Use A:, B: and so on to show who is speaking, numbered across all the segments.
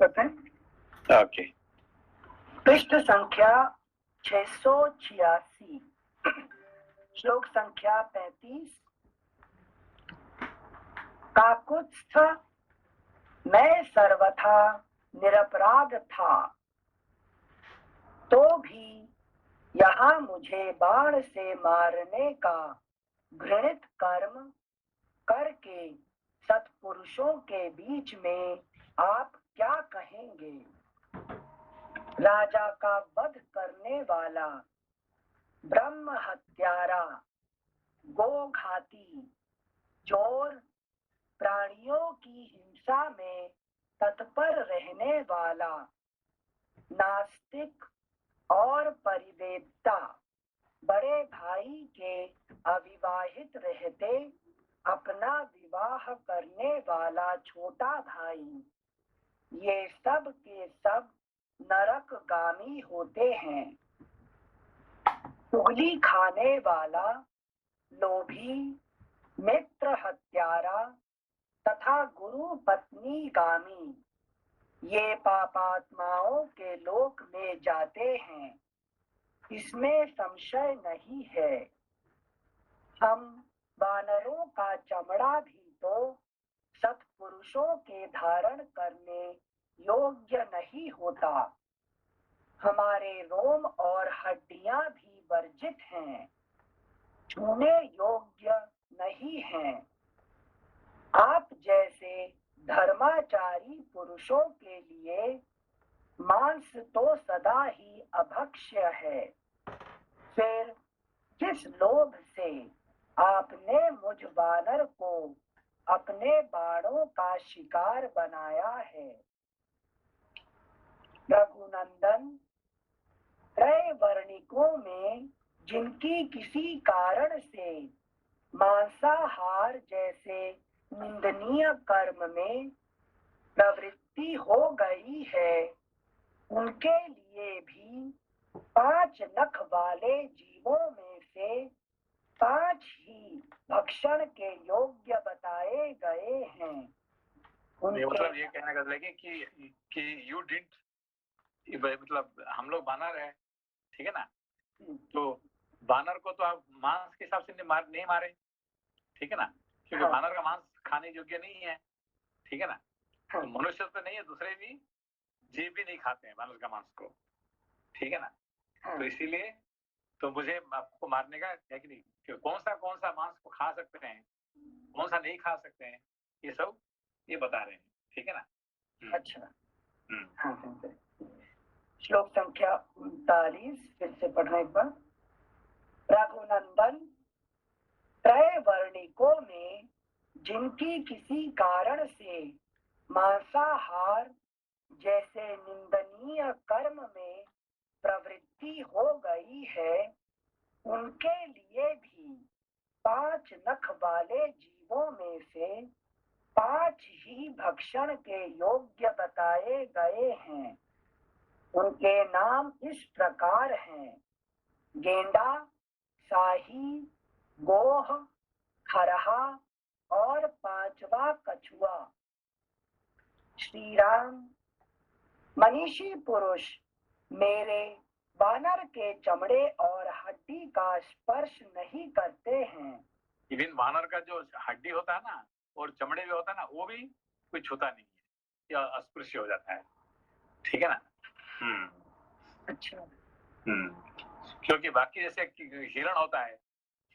A: करते हैं।
B: ओके।
A: पृष्ठ संख्या 686, श्लोक संख्या 35। काकुत्स्थ मैं सर्वथा निरपराध था, तो भी यहाँ मुझे बाण से मारने का घृणित कर्म करके सत्पुरुषों के बीच में आप क्या कहेंगे? राजा का वध करने वाला, ब्रह्म हत्यारा, गोघाती, चोर, प्राणियों की हिंसा में तत्पर रहने वाला, नास्तिक और परिवेद्ता, बड़े भाई के अविवाहित रहते अपना विवाह करने वाला छोटा भाई, ये सब के सब नरकगामी होते हैं। उंगली खाने वाला, लोभी, मित्र हत्यारा तथा गुरु पत्नी गामी, ये पापात्माओं के लोक में जाते हैं, इसमें संशय नहीं है। हम वानरों का चमड़ा भी तो सत्पुरुषों के धारण करने योग्य नहीं होता। हमारे रोम और हड्डियां भी वर्जित हैं, छूने योग्य नहीं हैं। आप जैसे धर्माचारी पुरुषों के लिए मांस तो सदा ही अभक्ष्य है। फिर किस लोभ से आपने मुझ वानर को अपने बाणों का शिकार बनाया है? रघुनंदन, त्रैवर्णिकों में जिनकी किसी कारण से मांसाहार जैसे निंदनीय कर्म में प्रवृत्ति हो गई है, उनके लिए भी 5 नख वाले जीवों में से 5 ही भक्षण के योग्य बताए गए हैं।
B: मतलब ये कहने का मतलब कि यू डिड, मतलब हम लोग बानर है, ठीक है ना, तो बानर को तो आप मांस के हिसाब से नहीं मारे, ठीक है ना, क्योंकि बानर का मांस खाने योग्य नहीं है, ठीक है ना। तो मनुष्य तो नहीं है, दूसरे भी जीव भी नहीं खाते हैं बानर का मांस को, ठीक है ना। तो इसीलिए तो मुझे आपको मारने का है कि नहीं, कि कौन सा मांस को खा सकते हैं, कौन सा नहीं खा सकते हैं, ये सब ये बता रहे हैं, ठीक है ना।
A: अच्छा। श्लोक संख्या 39 फिर से पढ़ना एक बार। रघुनंदन, त्रैवर्णिकों में जिनकी किसी कारण से मांसाहार जैसे निंदनीय कर्म में प्रवृत्ति हो गई है, उनके लिए भी 5 नख वाले जीवों में से 5 ही भक्षण के योग्य बताए गए हैं। उनके नाम इस प्रकार हैं: गेंडा, शाही, गोह, खरहा और 5वां कछुआ। श्री राम, मनीषी पुरुष मेरे वानर के चमड़े और हड्डी का स्पर्श नहीं करते हैं।
B: इवन वानर का जो हड्डी होता है ना और चमड़े भी होता है ना, वो भी कोई छूता नहीं है, या अस्पृश्य हो जाता है, ठीक है ना।
A: अच्छा।
B: क्योंकि बाकी जैसे हिरण होता है,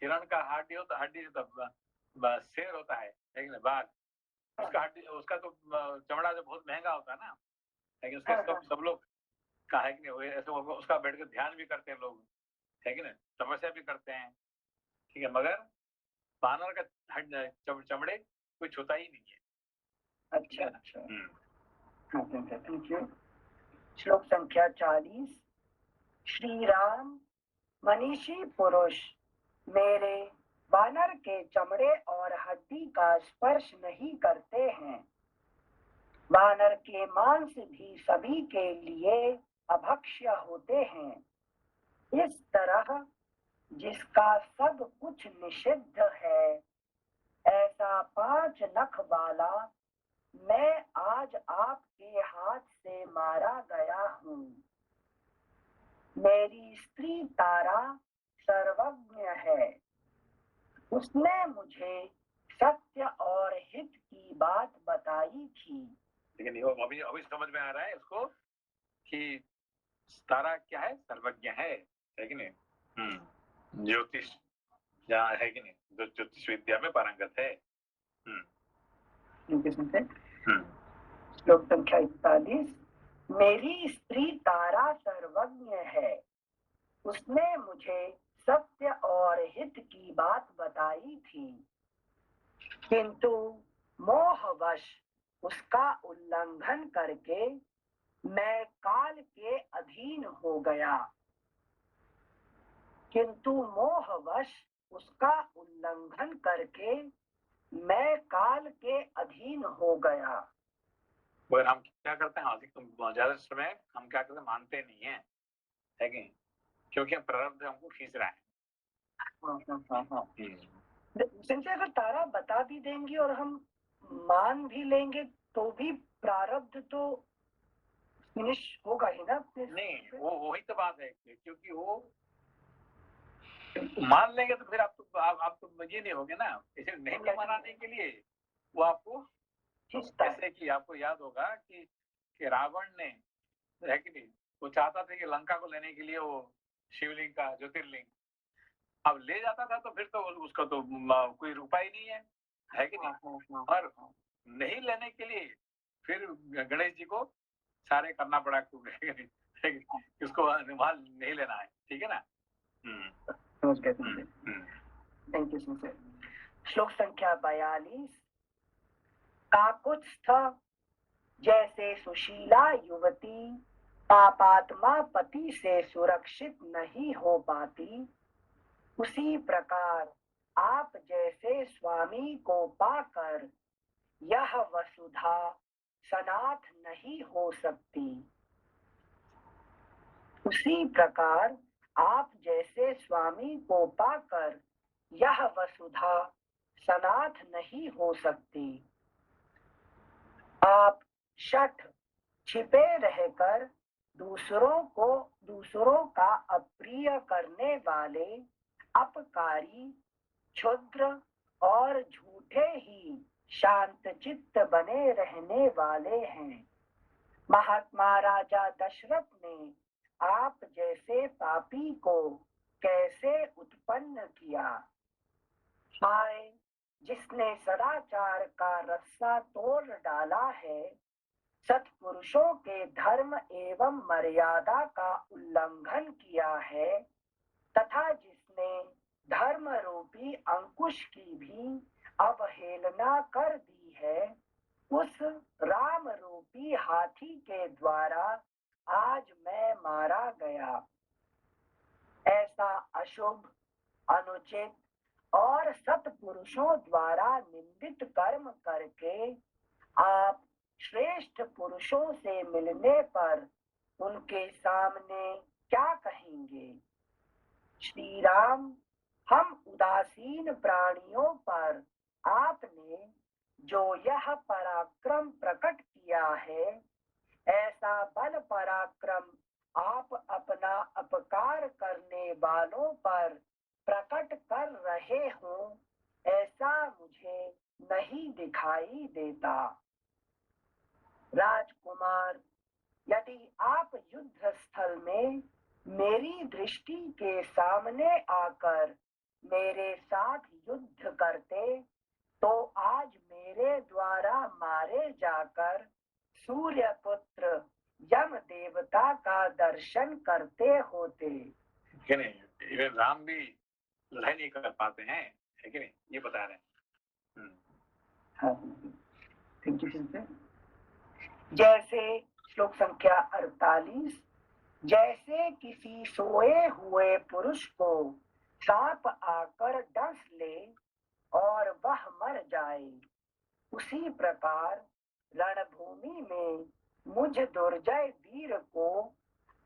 B: हिरण का हड्डी होता, हड्डी शेर होता है, लेकिन बाघ, उसका हड्डी, उसका तो चमड़ा जो बहुत महंगा होता है ना, लेकिन उसके सब लोग का है कि नहीं, ऐसे उसका बैठ कर ध्यान भी करते हैं लोग, है कि नहीं, तपस्या भी करते हैं, ठीक है, मगर बानर का चमड़े कोई छूता ही नहीं है।
A: अच्छा। Thank you. श्लोक संख्या 40। श्री राम, मनीषी पुरुष मेरे वानर के चमड़े और हड्डी का स्पर्श नहीं करते हैं। वानर के मांस भी सभी के लिए अभक्ष्य होते हैं। इस तरह जिसका सब कुछ निषिद्ध है, ऐसा 5 नख वाला मैं आज आपके हाथ से मारा गया हूँ। मेरी स्त्री तारा सर्वज्ञ है, उसने मुझे सत्य और हित की बात बताई थी।
B: लेकिन वो अभी अभी समझ में आ रहा है इसको कि तारा क्या है, सर्वज्ञ है कि नहीं। ज्योतिष जहाँ है कि नहीं, जो ज्योतिष विद्या में पारंगत है।
A: श्लोक संख्या 41। मेरी स्त्री तारा सर्वज्ञ है, उसने मुझे सत्य और हित की बात बताई थी, किंतु मोहवश उसका उल्लंघन करके मैं काल के अधीन हो गया। किंतु मोहवश उसका उल्लंघन करके मैं काल के अधीन हो गया।
B: मगर हम क्या करते हैं, अधिक ज्यादा समय हम क्या करते हैं, मानते नहीं है कि क्योंकि हम प्रारब्ध हमको खींच रहा है।
A: संजय, अगर तारा बता भी देंगे और हम मान भी लेंगे तो भी प्रारब्ध तो फिनिश होगा ही ना।
B: नहीं, वो वही तो बात है, क्योंकि वो मान लेंगे तो फिर आप तो ये नहीं होगे ना। इसे नहीं मनाने के लिए वो आपको, जैसे कि आपको याद होगा कि रावण ने, है कि नहीं, वो चाहता था कि लंका को लेने के लिए वो शिवलिंग का ज्योतिर्लिंग अब ले जाता था, तो फिर तो उसका तो कोई उपाय ही नहीं है कि नहीं। और नहीं लेने के लिए फिर गणेश जी को सारे करना पड़ा, इसको वहां नहीं लेना है, ठीक है ना।
A: Thank you sir. श्लोक संख्या 42। काकुत्स्थ जैसे सुशीला युवती पापात्मा पति से सुरक्षित नहीं हो पाती, उसी प्रकार आप जैसे स्वामी को पाकर यह वसुधा सनाथ नहीं हो सकती। उसी प्रकार आप जैसे स्वामी को पाकर यह वसुधा सनाथ नहीं हो सकती। आप शठ छिपे रहकर दूसरों का अप्रिय करने वाले अपकारी, क्षुद्र और झूठे ही शांत चित्त बने रहने वाले हैं। महात्मा राजा दशरथ ने आप जैसे पापी को कैसे उत्पन्न किया। हाय, जिसने सदाचार का रस्सा तोड़ डाला है, सत्पुरुषों के धर्म एवं मर्यादा का उल्लंघन किया है, तथा जिसने धर्म रूपी अंकुश की भी अवहेलना कर दी है, उस राम रूपी हाथी के द्वारा आज मैं मारा गया। ऐसा अशुभ, अनुचित और सत्पुरुषों द्वारा निंदित कर्म करके आप श्रेष्ठ पुरुषों से मिलने पर उनके सामने क्या कहेंगे। श्री राम, हम उदासीन प्राणियों पर आपने जो यह पराक्रम प्रकट किया है, ऐसा बल पराक्रम आप अपना अपकार करने वालों पर प्रकट कर रहे हो, ऐसा मुझे नहीं दिखाई देता। राजकुमार, यदि आप युद्ध स्थल में मेरी दृष्टि के सामने आकर मेरे साथ युद्ध करते, तो आज मेरे द्वारा मारे जाकर सूर्य पुत्र यम देवता का दर्शन करते होते।
B: नहीं, राम भी लड़ाई नहीं कर पाते हैं, है कि नहीं, ये बता रहे हैं।
A: हाँ, थैंक यू। जैसे श्लोक संख्या 48। जैसे किसी सोए हुए पुरुष को सांप आकर डस ले और वह मर जाए, उसी प्रकार रणभूमि में मुझ दुर्जय वीर को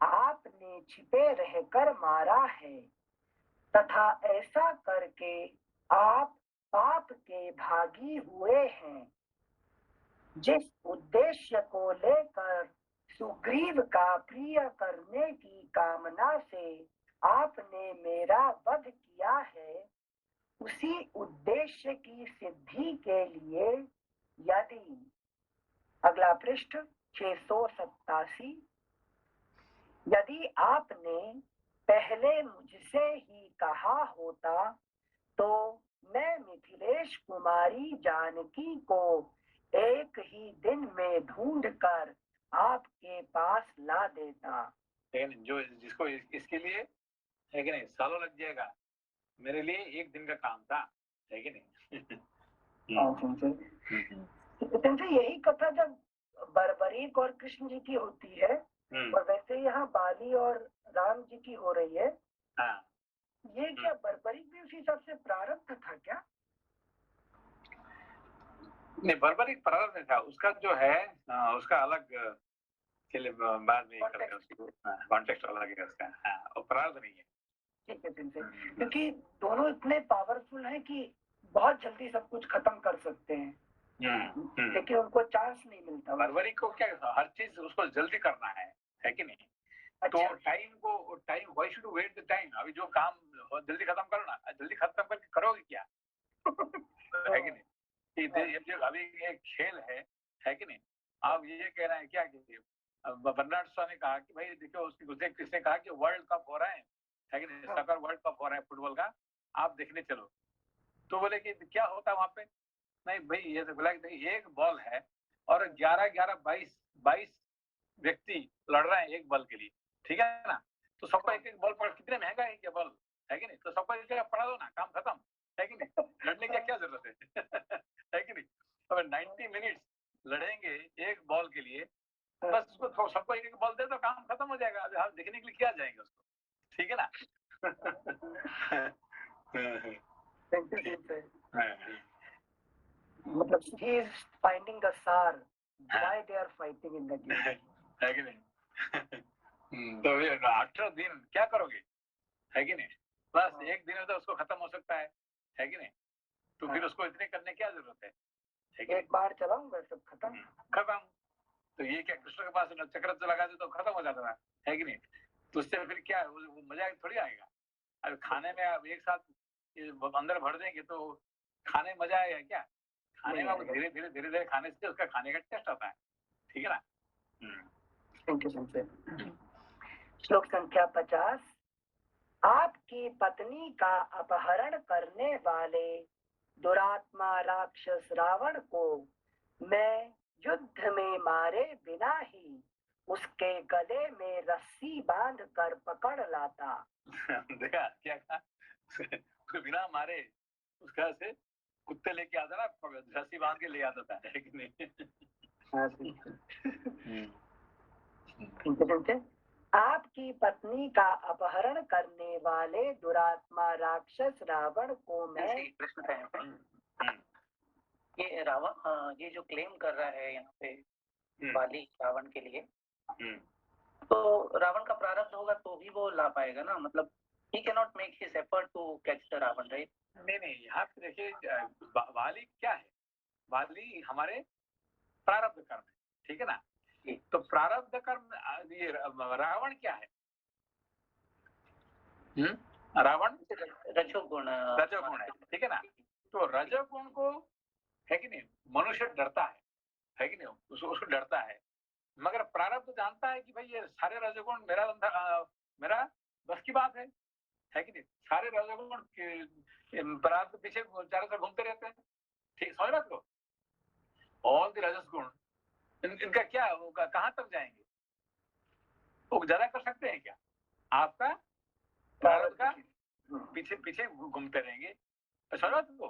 A: आपने छिपे रहकर मारा है, तथा ऐसा करके आप पाप के भागी हुए हैं। जिस उद्देश्य को लेकर सुग्रीव का प्रिय करने की कामना से आपने मेरा वध किया है, उसी उद्देश्य की सिद्धि के लिए यदि, अगला पृष्ठ 687, यदि आपने पहले मुझसे ही कहा होता तो मैं मिथिलेश कुमारी जानकी को एक ही दिन में ढूंढकर आपके पास ला देता।
B: लेकिन जो जिसको इसके लिए है कि नहीं सालों लग जाएगा, मेरे लिए एक दिन का काम था, है कि नहीं?
A: संजय, यही कथा जब बर्बरीक और कृष्ण जी की होती है और वैसे यहाँ बाली और राम जी की हो रही है।
B: हाँ।
A: ये क्या बर्बरीक भी उसी हिसाब से प्रारब्ध था क्या?
B: नहीं, बर्बरीक प्रारब्ध नहीं था, उसका जो है उसका अलग के लिए बाद में करेंगे, उसको कॉन्टेक्स्ट अलग है उसका। हाँ, और प्रारब्ध नहीं है।
A: ठीक है संजय, क्योंकि दोनों इतने पावरफुल हैं कि बहुत जल्दी सब कुछ खत्म कर सकते हैं, लेकिन उनको चांस नहीं मिलता।
B: बर्बरीक को क्या हर चीज उसको जल्दी करना है कि नहीं? अच्छा। तो time why should wait the time? अभी जो काम जल्दी खत्म करो ना, जल्दी खत्म करके करोगे क्या? है कि नहीं? ये अभी एक खेल है कि नहीं? आप ये कह रहे हैं क्या कि बर्नार्ड शॉ ने कहा कि भाई देखो, उसने किसने कहा कि वर्ल्ड कप हो रहा है कि नहीं? सकर वर्ल्ड कप हो रहा है फुटबॉल का, आप देखने चलो। तो बोले कि क्या होता है वहां पे? नहीं भाई, ये तो बोला कि एक बॉल है और 11-11, 22 व्यक्ति लड़ रहे हैं एक बॉल के लिए, ठीक है ना? तो सबका एक एक बॉल पड़, कितने महंगा है क्या बॉल, है कि नहीं? तो सबका एक एक पड़ा दो ना, काम खत्म, है कि नहीं? लड़ने की क्या जरूरत है? है कि नहीं? अब 90 मिनट्स लड़ेंगे एक बॉल के लिए, बस उसको सबको एक एक बॉल दे दो, काम खत्म हो जाएगा। अब हम देखने के लिए क्या जाएंगे उसको, ठीक है ना?
A: मतलब he is finding the sar why they are fighting in the game,
B: है कि नहीं? तो ये 18 दिन क्या करोगे, है कि नहीं? बस एक दिन में तो उसको खत्म हो सकता है कि नहीं? तो फिर उसको इतने करने क्या जरूरत है?
A: एक बार चलाऊंगा सब खत्म।
B: तो ये क्या कृष्ण के पास चक्र तो लगा दे तो खत्म हो जाता है कि नहीं? तो उससे फिर क्या वो मजा थोड़ी आएगा। अब खाने में आप एक साथ अंदर भर देंगे तो खाने में मजा आएगा क्या? खाने में धीरे धीरे खाने से उसका खाने का टेस्ट आता है, ठीक है ना?
A: Thank you Sanjay. श्लोक संख्या 50। आपकी पत्नी का अपहरण करने वाले दुरात्मा राक्षस रावण को मैं युद्ध में मारे बिना ही उसके गले में रस्सी बांध कर पकड़ लाता।
B: देखा क्या कहा? बिना मारे उसका से कुत्ते लेके आता ना, रस्सी बांध के ले आता था, है कि नहीं?
A: आपकी पत्नी का अपहरण करने वाले दुरात्मा राक्षस रावण को मैं,
C: प्रश्न था यहाँ पे, ये रावण ये जो क्लेम कर रहा है यहाँ पे बाली रावण के लिए, तो रावण का प्रारब्ध होगा तो भी वो ला पाएगा ना? मतलब he cannot make his effort to catch the Ravan, right?
B: नहीं, यहाँ पे देखिए वाली क्या है? वाली हमारे प्रारब्ध कर्म है, ठीक है ना? तो प्रारब्ध कर्म, ये रावण क्या है? रावण
C: रजोगुण
B: है, ठीक है ना? तो रजोगुण को, है कि नहीं, मनुष्य डरता है कि नहीं? उसको डरता है, मगर प्रारब्ध जानता है कि भाई ये सारे रजोगुण मेरा बस की बात है कि नहीं? सारे रजोगुण प्रारब्ध पीछे चारों तरफ घूमते रहते हैं, ठीक समझ बात को? ऑल द रजोगुण इनका क्या होगा, कहां तक जाएंगे? वो ज्यादा कर सकते हैं क्या? आपका प्रारब्ध का पीछे घूमते रहेंगे। समझ बात को?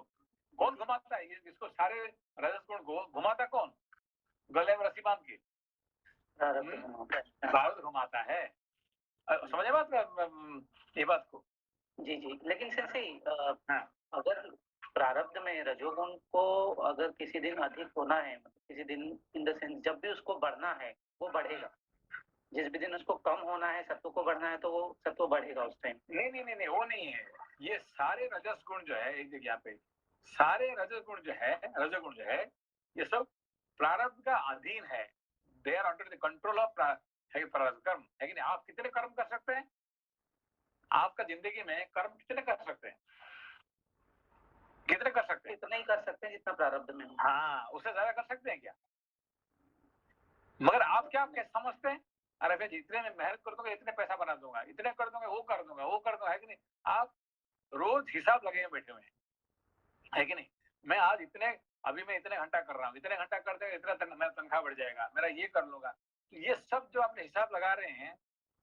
B: कौन घुमाता है इसको? सारे रजोगुण को घुमाता कौन? गले में रस्सी बांध के प्रारब्ध घुमाता है। समझे बात ये बात को?
C: जी जी, लेकिन सेंसे अगर प्रारब्ध में रजोगुण को अगर किसी दिन अधिक होना है, मतलब किसी दिन इन द सेंस जब भी उसको बढ़ना है वो बढ़ेगा, जिस भी दिन उसको कम होना है सत्व को बढ़ना है तो वो सत्व बढ़ेगा उस टाइम।
B: नहीं, वो नहीं है। ये सारे रजस गुण जो है, एक यहाँ पे सारे रजस गुण जो है ये सब प्रारब्ध का अधीन है, they are under the control of prarabdha karma, है कि नहीं? आप कितने कर्म कर सकते हैं? आपका जिंदगी में कर्म कितने कर सकते हैं? कितने कर सकते हैं?
C: इतना ही कर सकते हैं जितना प्रारब्ध में हो।
B: हाँ, उससे ज्यादा कर सकते हैं क्या? मगर आप क्या समझते हैं? अरे भाई जितने में मेहनत कर दूंगा इतने पैसा बना दूंगा, इतने कर दूंगा, वो कर दूंगा, वो कर दूंगा, है कि नहीं? आप रोज हिसाब लगे बैठे हुए हैं, है कि नहीं? मैं आज अभी मैं इतने घंटा कर रहा हूँ, इतने घंटा कर देगा इतना मेरा तनख्वाह बढ़ जाएगा, मेरा ये कर लूंगा। तो ये सब जो आपने हिसाब लगा रहे हैं,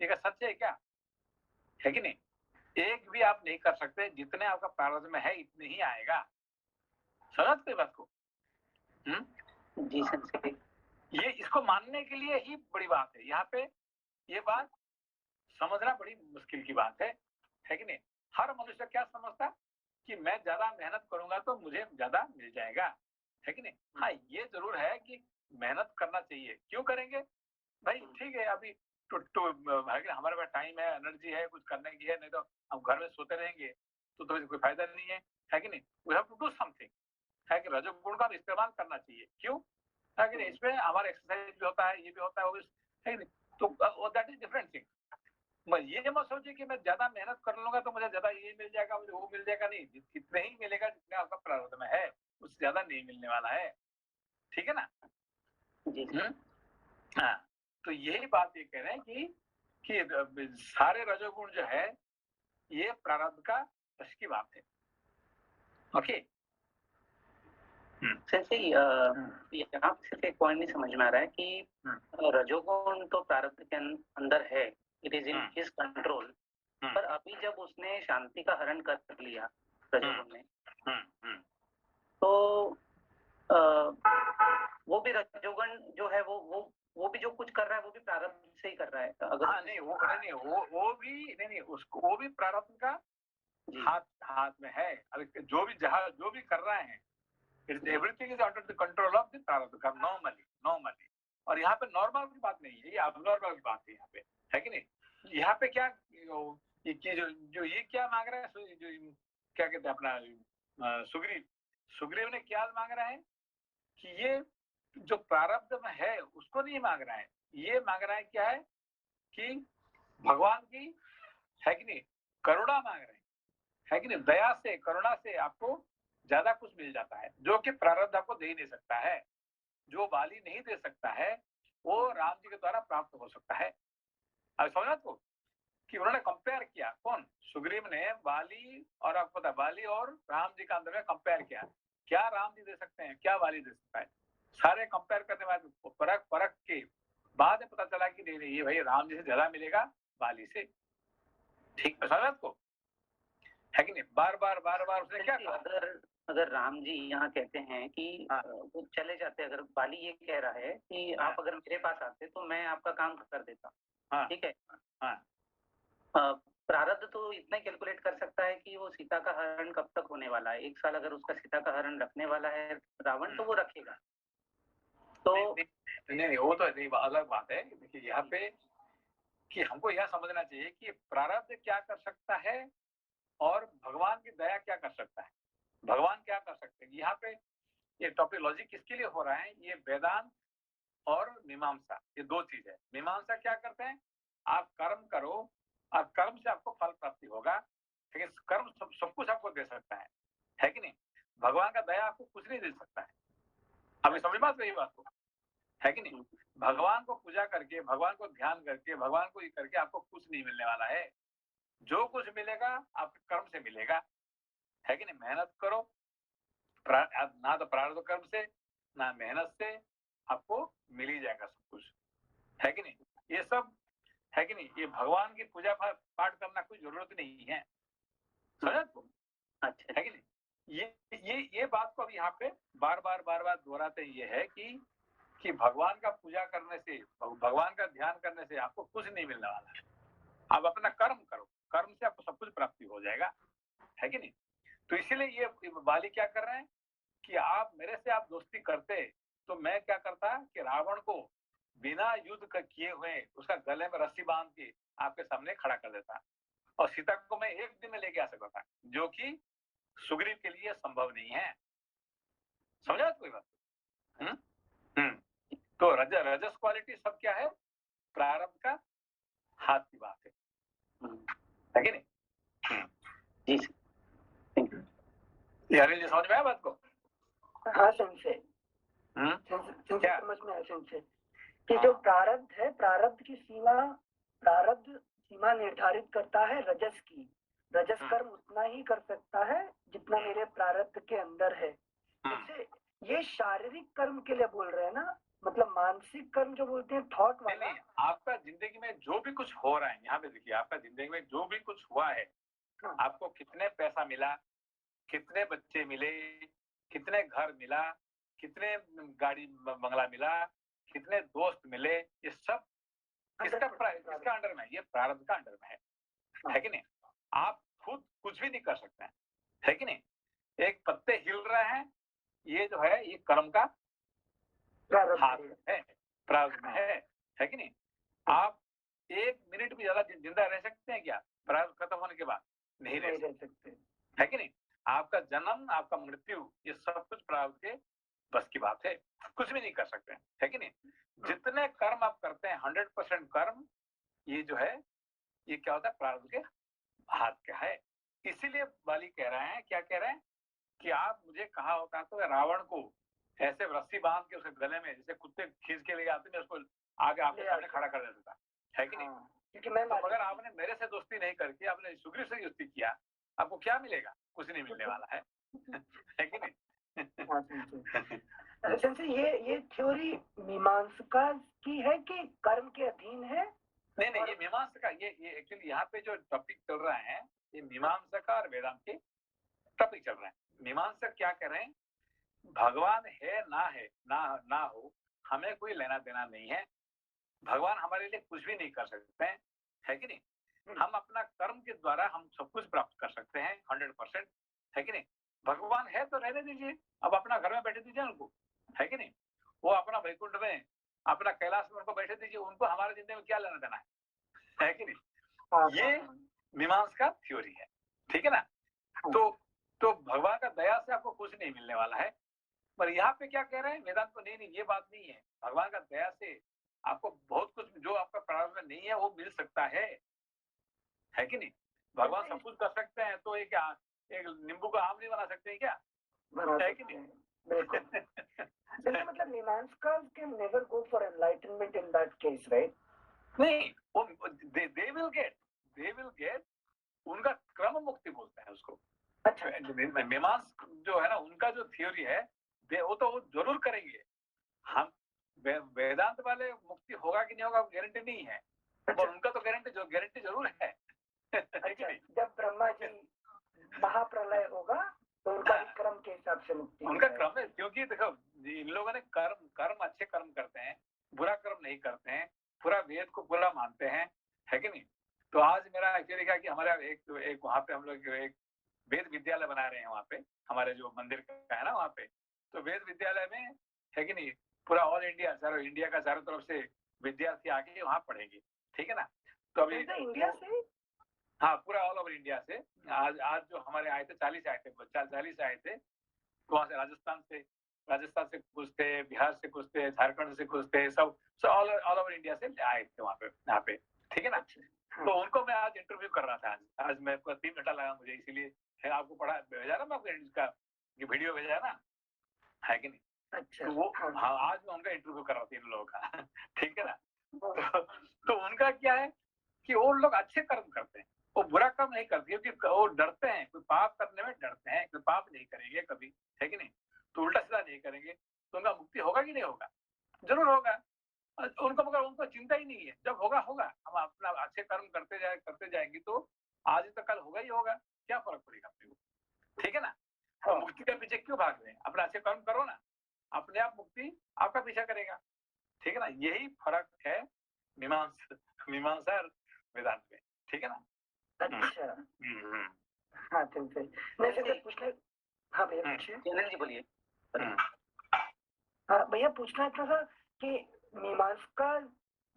B: ये सच है क्या? है कि नहीं? एक भी आप नहीं कर सकते, जितने आपका प्रारब्ध में है इतने ही आएगा। समझते बात को?
C: जी सर,
B: ये इसको मानने के लिए ही बड़ी बात है। यहाँ पे ये बात समझना बड़ी मुश्किल की बात है कि नहीं? हर मनुष्य क्या समझता कि मैं ज्यादा मेहनत करूंगा तो मुझे ज्यादा मिल जाएगा, है कि नहीं? हाँ, ये जरूर है कि मेहनत करना चाहिए। क्यों करेंगे भाई? ठीक है, अभी हमारे पास टाइम है, एनर्जी है, कुछ करने की है, नहीं तो हम घर में सोते रहेंगे तो कोई फायदा नहीं है कि नहीं? We have to do something, है कि रजोगुण का इस्तेमाल करना चाहिए। क्यों? है कि नहीं? इसमें हमारा एक्सरसाइज भी होता है, ये भी होता है, वो भी, है कि नहीं? तो दैट इज डिफरेंट थिंग। ये मत सोचिए कि मैं ज्यादा मेहनत कर लूंगा तो मुझे ज्यादा ये मिल जाएगा, मुझे वो मिल जाएगा। नहीं, जितने ही मिलेगा जितने आपका प्रारब्ध में है, उससे ज्यादा नहीं मिलने वाला है। ठीक है ना? हाँ, तो यही बात ये कह रहे हैं कि सारे रजोगुण जो है ये प्रारब्ध का वश की बात है। ओके,
C: सर यहाँ सिर्फ एक पॉइंट नहीं समझ में आ रहा है कि रजोगुण तो प्रारब्ध के अंदर है, it is in his control, पर अभी जब उसने शांति का हरण कर लिया रजोगुण ने, तो वो भी रजोगुण जो है वो भी जो कुछ कर रहा है वो भी प्रारब्ध से ही कर रहा है। अगर
B: हाँ, नहीं वो भी उसको वो भी प्रारब्ध का हाथ में है। अरे जो भी कर रहे हैं, everything is under the control of the प्रारब्ध का, नॉर्मली। और यहाँ पे नॉर्मल की बात नहीं है, ये अबनॉर्मल की बात है यहाँ पे, है कि नहीं? यहाँ पे क्या जो ये क्या मांग रहा है, जो क्या कहते हैं अपना सुग्रीव ने क्या मांग रहा है कि ये जो प्रारब्ध में है उसको नहीं मांग रहा है, ये मांग रहा है क्या है कि भगवान की, है कि नहीं, करुणा मांग रहे हैं, है कि नहीं? दया से, करुणा से आपको ज्यादा कुछ मिल जाता है, जो कि प्रारब्ध आपको दे ही नहीं सकता है। जो बाली नहीं दे सकता है वो राम जी के द्वारा प्राप्त हो सकता है। अब समझना तो कि उन्होंने कंपेयर किया, कौन? सुग्रीव ने बाली और आपको पता बाली और राम जी का अंदर में कंपेयर किया, क्या राम जी दे सकते हैं, क्या बाली दे सकता है। सारे कंपेयर करने बाद परख के बाद में पता चला कि नहीं ये भाई राम जी से ज्यादा मिलेगा बाली से। ठीक है, समझ को, है कि नहीं? बार बार उसने क्या कहा?
C: अगर राम जी यहाँ कहते हैं कि वो चले जाते, अगर बाली ये कह रहा है कि आप अगर मेरे पास आते तो मैं आपका काम कर देता, ठीक है, प्रारब्ध तो इतना कैलकुलेट कर सकता है कि वो सीता का हरण कब तक होने वाला है। 1 साल अगर उसका सीता का हरण रखने वाला है रावण तो वो रखेगा। तो
B: नहीं वो तो नहीं, अलग बात है। देखिए यहाँ पे कि हमको यह समझना चाहिए कि प्रारब्ध क्या कर सकता है और भगवान की दया क्या कर सकता है। भगवान क्या कर सकते हैं यहाँ पे, ये टॉपिकोलॉजी किसके लिए हो रहा है? ये वेदांत और मीमांसा, ये दो चीज है। मीमांसा क्या करते हैं? आप कर्म करो और कर्म से आपको फल प्राप्ति होगा, लेकिन कर्म सब कुछ आपको दे सकता है कि नहीं? भगवान का दया आपको कुछ नहीं दे सकता है। अभी समझ में रही बात को, है कि नहीं? भगवान को पूजा करके, भगवान को ध्यान करके, भगवान को ये करके आपको कुछ नहीं मिलने वाला है। जो कुछ मिलेगा आपके कर्म से मिलेगा, है कि नहीं? मेहनत करो, ना तो प्रारब्ध कर्म से ना मेहनत से आपको मिल ही जाएगा सब कुछ, है कि नहीं? ये सब, है कि नहीं? ये भगवान की पूजा पाठ करना कोई जरूरत नहीं है, समझ तो? अच्छा, है कि नहीं? ये बात को अब यहाँ पे बार बार दोहराते ये है कि भगवान का पूजा करने से, भगवान का ध्यान करने से आपको कुछ नहीं मिलने वाला है। आप अपना कर्म करो, कर्म से आपको सब कुछ प्राप्ति हो जाएगा, है कि नहीं? तो इसीलिए ये बाली क्या कर रहे हैं कि आप मेरे से आप दोस्ती करते तो मैं क्या करता कि रावण को बिना युद्ध किए हुए उसका गले में रस्सी बांध के आपके सामने खड़ा कर देता और सीता को मैं एक दिन में लेके आ सकता था, जो कि सुग्रीव के लिए संभव नहीं है। समझा कोई बात? रजस क्वालिटी सब क्या है? प्रारब्ध का हाथ की बात है कि नहीं?
C: जी सर,
B: अनिल जी समझ में आया बात को?
A: हाँ संशय,
B: क्या?
A: समझ में आया संशय कि जो प्रारब्ध है, प्रारब्ध की सीमा निर्धारित करता है रजस की। रजस कर्म उतना ही कर सकता है जितना मेरे प्रारब्ध के अंदर है। इससे ये शारीरिक कर्म के लिए बोल रहे हैं ना, मतलब मानसिक कर्म जो बोलते हैं थॉट वाला।
B: नहीं, आपका जिंदगी में जो भी कुछ हो रहा है, यहाँ पे देखिए, आपका जिंदगी में जो भी कुछ हुआ है, आपको कितने पैसा मिला, कितने बच्चे मिले, कितने घर मिला, कितने गाड़ी बंगला मिला, कितने दोस्त मिले, ये सब किसका अंडर में है? ये प्रारब्ध का अंडर में है कि नहीं? आप खुद कुछ भी नहीं कर सकते हैं, है कि नहीं? एक पत्ते हिल रहे हैं, ये जो है ये कर्म का हाथ है, प्रारब्ध में है कि नहीं? आप एक मिनट भी ज्यादा जिंदा रह सकते हैं क्या प्रारब्ध खत्म होने के बाद? नहीं रह सकते, है कि नहीं? आपका जन्म, आपका मृत्यु, ये सब कुछ प्रारब्ध के बस की बात है, कुछ भी नहीं कर सकते, है कि नहीं? जितने कर्म आप करते हैं 100% कर्म, ये जो है ये क्या होता है? प्रारब्ध के हाथ का है। इसीलिए बाली कह रहे हैं, क्या कह रहे हैं कि आप मुझे कहा होता तो रावण को ऐसे रस्सी बांध के उसके गले में, जैसे कुत्ते खींच के ले आते हैं, उसको आगे आपके सामने खड़ा कर देता था, है कि नहीं? क्योंकि मैं, तो अगर आपने मेरे से दोस्ती नहीं करके आपने सुग्रीव से दोस्ती किया, आपको क्या मिलेगा? कुछ नहीं मिलने वाला है कि नहीं?
A: ये थ्योरी मीमांसा की है कि कर्म के अधीन है?
B: नहीं, ये मीमांसा का, ये एक्चुअली यहाँ पे जो टॉपिक चल रहा है, ये मीमांसा का और वेदांत के टॉपिक चल रहे हैं। मीमांसा क्या कह रहे हैं? भगवान है ना हो, हमें कोई लेना देना नहीं है। भगवान हमारे लिए कुछ भी नहीं कर सकते हैं, है कि नहीं? हम अपना कर्म के द्वारा हम सब कुछ प्राप्त कर सकते हैं 100%, है कि नहीं? भगवान है तो रहने दीजिए, अब अपना घर में बैठे दीजिए उनको, है कि नहीं? वो अपना वैकुंठ में, अपना कैलाश में उनको बैठे दीजिए, उनको हमारे जिंदगी में क्या लेना देना है कि नहीं? ये मीमांसा का थ्योरी है, ठीक है ना? तो भगवान का दया से आपको कुछ नहीं मिलने वाला है। पर यहाँ पे क्या कह रहे हैं वेदांत को? नहीं, ये बात नहीं है। भगवान का दया से आपको बहुत कुछ जो आपका प्रारब्ध में नहीं है वो मिल सकता है कि नहीं? भगवान सब कुछ कर सकते हैं, तो एक नींबू का आम नहीं बना सकते हैं क्या? है कि नहीं?
A: मतलब मीमांसा can never go for enlightenment in that case, right?
B: नहीं, वो they will get उनका क्रम मुक्ति बोलते हैं उसको। अच्छा, मीमांस जो है ना, उनका जो थ्योरी है वो तो वो जरूर करेंगे। हम वेदांत वाले मुक्ति होगा कि नहीं होगा गारंटी नहीं है, और उनका तो गारंटी जरूर है।
A: जब ब्रह्मा जी महाप्रलय होगा तो उनका क्रम के हिसाब से मुक्ति,
B: उनका क्रम है। क्योंकि देखो, इन लोगों ने कर्म अच्छे कर्म करते हैं, बुरा कर्म नहीं करते हैं, पूरा वेद को पूरा मानते हैं, है कि नहीं? तो आज मेरा एक्चुअली क्या कि हमारा एक वहाँ पे हम लोग एक वेद विद्यालय बना रहे हैं, वहाँ पे हमारे जो मंदिर का है ना, वहाँ पे तो वेद विद्यालय में, है कि नहीं, पूरा ऑल इंडिया, चारों इंडिया का चारों तरफ से विद्यार्थी आके वहाँ पढ़ेंगे, ठीक है ना? तो अभी
A: इंडिया से,
B: हाँ, पूरा ऑल ओवर इंडिया से। आज जो हमारे आए थे 40 आए थे, तो वहाँ से राजस्थान से कुछ थे, बिहार से कुछ थे, झारखंड से कुछ थे, सब ऑल ओवर इंडिया से आए थे वहाँ पे, ठीक है ना? तो उनको मैं आज इंटरव्यू कर रहा था। आज मैं 3 घंटा लगा मुझे, इसीलिए आपको भेजा ना, मैं आपको इसका ये वीडियो भेजा ना, है कि नहीं?
A: अच्छा,
B: तो वो हाँ, आज मैं उनका इंटरव्यू कर रहा था इन लोगों का ठीक है ना? तो उनका क्या है कि वो लोग अच्छे कर्म करते हैं, वो बुरा कर्म नहीं करते, क्योंकि वो डरते हैं, कोई पाप करने में डरते हैं, कोई पाप नहीं करेंगे कभी, है कि नहीं? तो उल्टा सीधा नहीं करेंगे, तो उनका मुक्ति होगा कि नहीं होगा? जरूर होगा। उनको मगर उनको चिंता ही नहीं है, जब होगा हम अपना अच्छे कर्म करते जाएंगे तो आज तो कल होगा ही होगा, क्या फर्क पड़ेगा अपने को, ठीक है ना? तो मुक्ति के पीछे क्यों भाग रहे हैं? अपना अच्छे कर्म करो ना, अपने आप मुक्ति आपका पीछा करेगा, ठीक है ना? यही फर्क है मीमांसा और वेदांत में, ठीक है ना?
A: अच्छा, हाँ ठीक है। मैं पूछना, हाँ भैया पूछिए।
C: जी बोलिए।
A: हाँ भैया, पूछना था कि मीमांसा,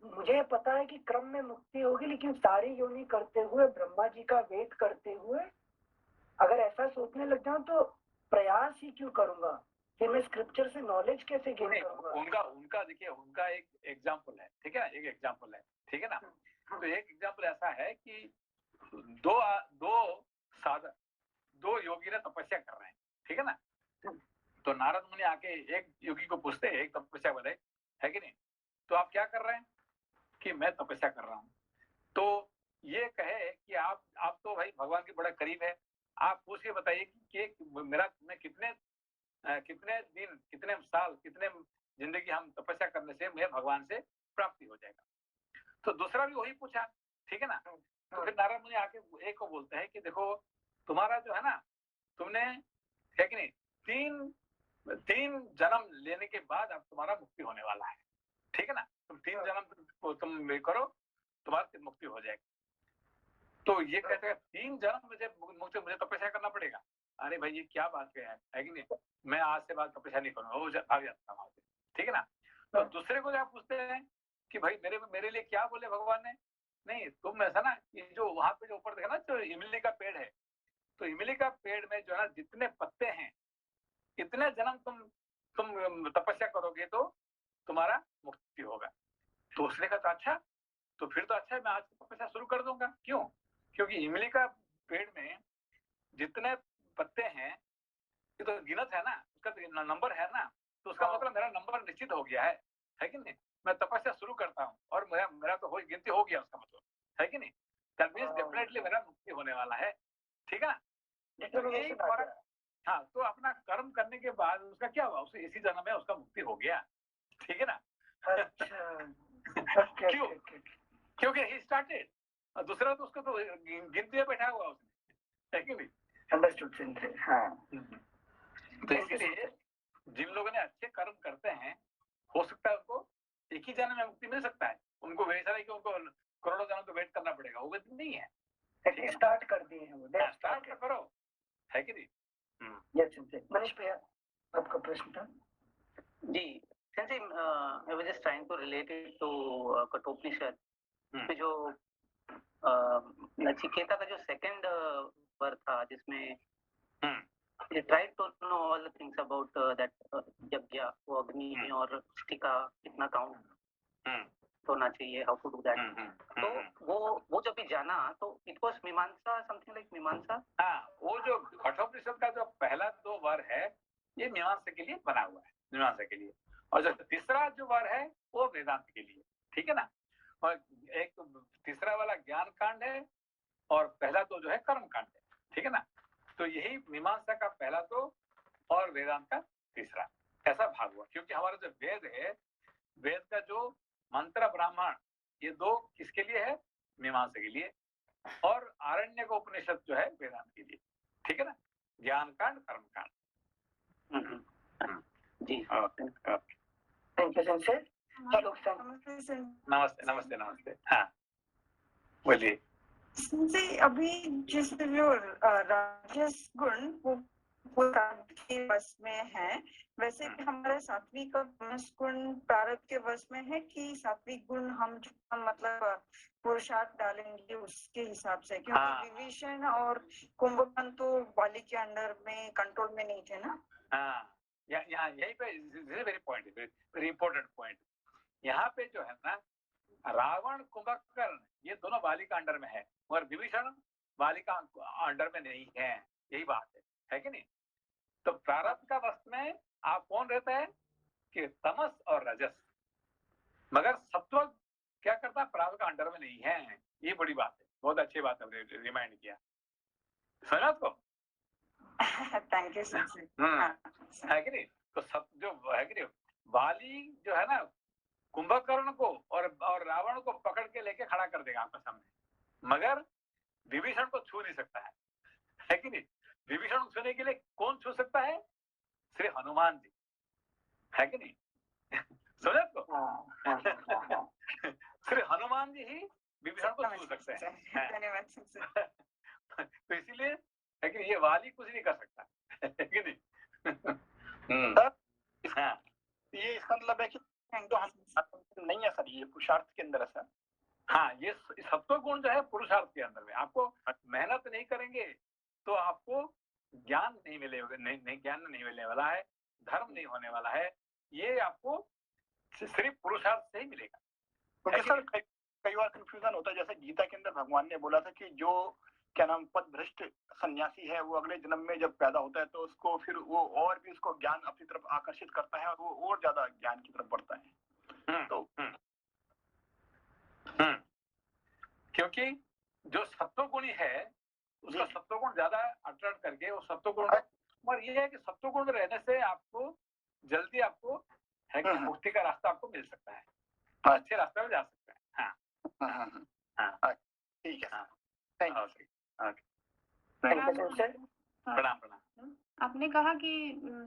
A: मुझे पता है कि क्रम में मुक्ति होगी, लेकिन सारी योनि करते हुए, ब्रह्मा जी का वेट करते हुए, अगर ऐसा सोचने लग जाऊं तो प्रयास ही क्यों करूंगा? कि मैं स्क्रिप्चर से नॉलेज कैसे गेन करूंगा?
B: उनका देखिए, उनका एक एग्जाम्पल है, ठीक है ना, एक एग्जाम्पल है, ठीक है ना। तो एक एग्जाम्पल ऐसा है कि दो योगी ने तपस्या कर रहे हैं, ठीक है ना। तो नारद मुनि आके एक योगी को पूछते हैं, एक तपस्या वाले, है कि नहीं, तो आप क्या कर रहे हैं? कि मैं तपस्या कर रहा हूँ। तो ये कहे कि आप तो भाई भगवान के बड़े करीब है, आप पूछ के बताइए कि मैं कितने दिन, कितने साल, कितने जिंदगी हम तपस्या करने से मैं भगवान से प्राप्ति हो जाएगा। तो दूसरा भी वही पूछा, ठीक है ना। तो फिर नारद मुनि आके एक को बोलते हैं कि देखो, तुम्हारा जो है ना, तुमने, है कि नहीं, तीन जन्म लेने के बाद अब तुम्हारा मुक्ति होने वाला है, ठीक है ना। तुम 3 जन्म तुम करो, तुम्हारी मुक्ति हो जाएगी। तो ये कहते हैं 3 जन्म मुझे तपस्या करना पड़ेगा। अरे भाई ये क्या बात है कि नहीं, मैं आज से बाद तपस्या नहीं करूंगा, वो भाग जाता वहां से, ठीक है ना। तो दूसरे को जब पूछते हैं कि भाई मेरे लिए क्या बोले भगवान ने, नहीं तुम ऐसा ना, ये जो वहां पे जो ऊपर देखा ना, जो इमली का पेड़ है, तो इमली का पेड़ में जो है ना जितने पत्ते हैं, इतने जन्म तुम तपस्या करोगे तो तुम्हारा मुक्ति होगा। तो उसने कहा अच्छा, तो फिर तो अच्छा है, मैं आज तपस्या शुरू कर दूंगा। क्यों? क्योंकि इमली का पेड़ में जितने पत्ते हैं ये तो गिनत है ना, उसका नंबर है ना, तो उसका मतलब मेरा नंबर निश्चित हो गया है कि नहीं। मैं तपस्या शुरू करता हूँ और मेरा तो गिनती हो गया, उसका मतलब है कि नहीं। दैट मींस डेफिनेटली मेरा मुक्ति होने वाला है, ठीक है ना। हाँ, तो अपना कर्म करने के बाद उसका क्या हुआ, उसे इसी जन्म में उसका मुक्ति हो गया, ठीक है ना। क्यों? क्योंकि ही स्टार्टेड, और दूसरा तो उसको तो गिनती में बैठा हुआ उसने, है कि नहीं।
A: अंडरस्टूड सिंह। हाँ,
B: तो इसलिए जिन लोगों ने अच्छे कर्म करते हैं, हो सकता है उनको एक ही जन्म में मुक्ति मिल सकता है। उनको वैसा नहीं कि उनको करोड़ों जन्म तो वेट करना पड़ेगा, वो नहीं है।
A: स्टार्ट कर दिए हैं वो,
B: स्टार्ट करो, है कि नहीं।
A: मनीष भैया, आपका प्रश्न था।
C: जी since I was just trying to relate it to Kathopanishad में जो नचिकेता का जो सेकंड वर्ड था, जिसमें he tried to know all the things about that यज्ञ, वो अग्नि और स्टिका कितना काउंट होना चाहिए, हाउ टू डू दैट। तो वो जब भी जाना तो इट वाज मीमांसा, समथिंग लाइक मीमांसा।
B: हाँ, वो जो कठोपनिषद का जो पहला 2 वर है, ये मीमांसा के लिए बना हुआ है, मीमांसा के लिए। और जो तीसरा जो वर है वो वेदांत के लिए, ठीक है ना। और एक तो तीसरा वाला ज्ञान कांड है और पहला 2 जो है कर्म कांड है, ठीक है ना। तो यही मीमांसा का पहला 2 और वेदांत का तीसरा, ऐसा भाग हुआ। क्योंकि हमारा जो वेद है, वेद का जो मंत्र ब्राह्मण, ये 2 किसके लिए है? मीमांसा के लिए। और आरण्य का उपनिषद जो है वेदांत के लिए, ठीक है ना। ज्ञान कांड, कर्म कांड।
C: जी
A: थैंक यू सर।
B: नमस्ते नमस्ते। हाँ बोलिए।
D: जी, अभी जिस जो राजस गुण वो के वश में है, वैसे हमारा सात्विक और तमस गुण प्रारब्ध के वश में है कि सात्विक गुण हम मतलब पुरुषार्थ डालेंगे उसके हिसाब से, क्योंकि विभीषण और कुंभकर्ण तो बाली के अंडर में कंट्रोल में नहीं थे ना।
B: हाँ, यहाँ यही पे very point, very important point. यहाँ पे जो है ना, रावण कुंभकर्ण ये दोनों बाली का अंडर में है, मगर विभीषण बाली का अंडर में नहीं है, यही बात है कि नहीं। तो प्रारब्ध का वश में आप कौन रहता है कि तमस और रजस, मगर सत्व क्या करता है, प्रारब्ध का अंडर में नहीं है। ये बड़ी बात है, बहुत अच्छी बात है, रिमाइंड किया, सुना आपको।
D: Thank you sir.
B: है कि नहीं। तो सब जो है कि नहीं, बाली जो है ना कुंभकर्ण को और रावण को पकड़ के लेके खड़ा कर देगा आपके सामने, मगर विभीषण को छू नहीं सकता है कि नहीं। विभीषण को छूने के लिए कौन छू सकता है? श्री हनुमान जी, है कि नहीं। समझे आपको। श्री हनुमान जी ही विभीषण को छू सकते हैं।
D: धन्यवाद।
B: तो इसीलिए है कि ये वाली कुछ नहीं कर सकता, है कि नहीं। हाँ,
E: ये इसका मतलब है कि तो हम नहीं है सर, ये पुरुषार्थ के अंदर है सर।
B: हाँ, ये सत्व गुण जो है पुरुषार्थ के अंदर में। आपको मेहनत नहीं करेंगे तो आपको ज्ञान नहीं मिलेगा, नहीं ज्ञान नहीं मिलने वाला है। धर्म नहीं होने वाला है, ये आपको सिर्फ पुरुषार्थ से ही मिलेगा।
E: क्योंकि सर कई बार कंफ्यूजन होता है, जैसे गीता के अंदर भगवान ने बोला था कि जो क्या नाम पद भ्रष्ट सन्यासी है वो अगले जन्म में जब पैदा होता है तो उसको फिर वो और भी उसको ज्ञान अपनी तरफ आकर्षित करता है और वो और ज्यादा ज्ञान की तरफ बढ़ता है। तो
B: क्योंकि जो सत्वगुणी है उसका सत्वगुण ज्यादा अट्रैक्ट करके वो सत्वगुण, और ये है कि सत्वगुण में रहने से आपको जल्दी आपको है कि मुक्ति का रास्ता आपको मिल सकता है, अच्छे रास्ते में जा सकते हैं। हाँ
E: ठीक है।
B: प्रणाम प्रणाम।
F: आपने कहा कि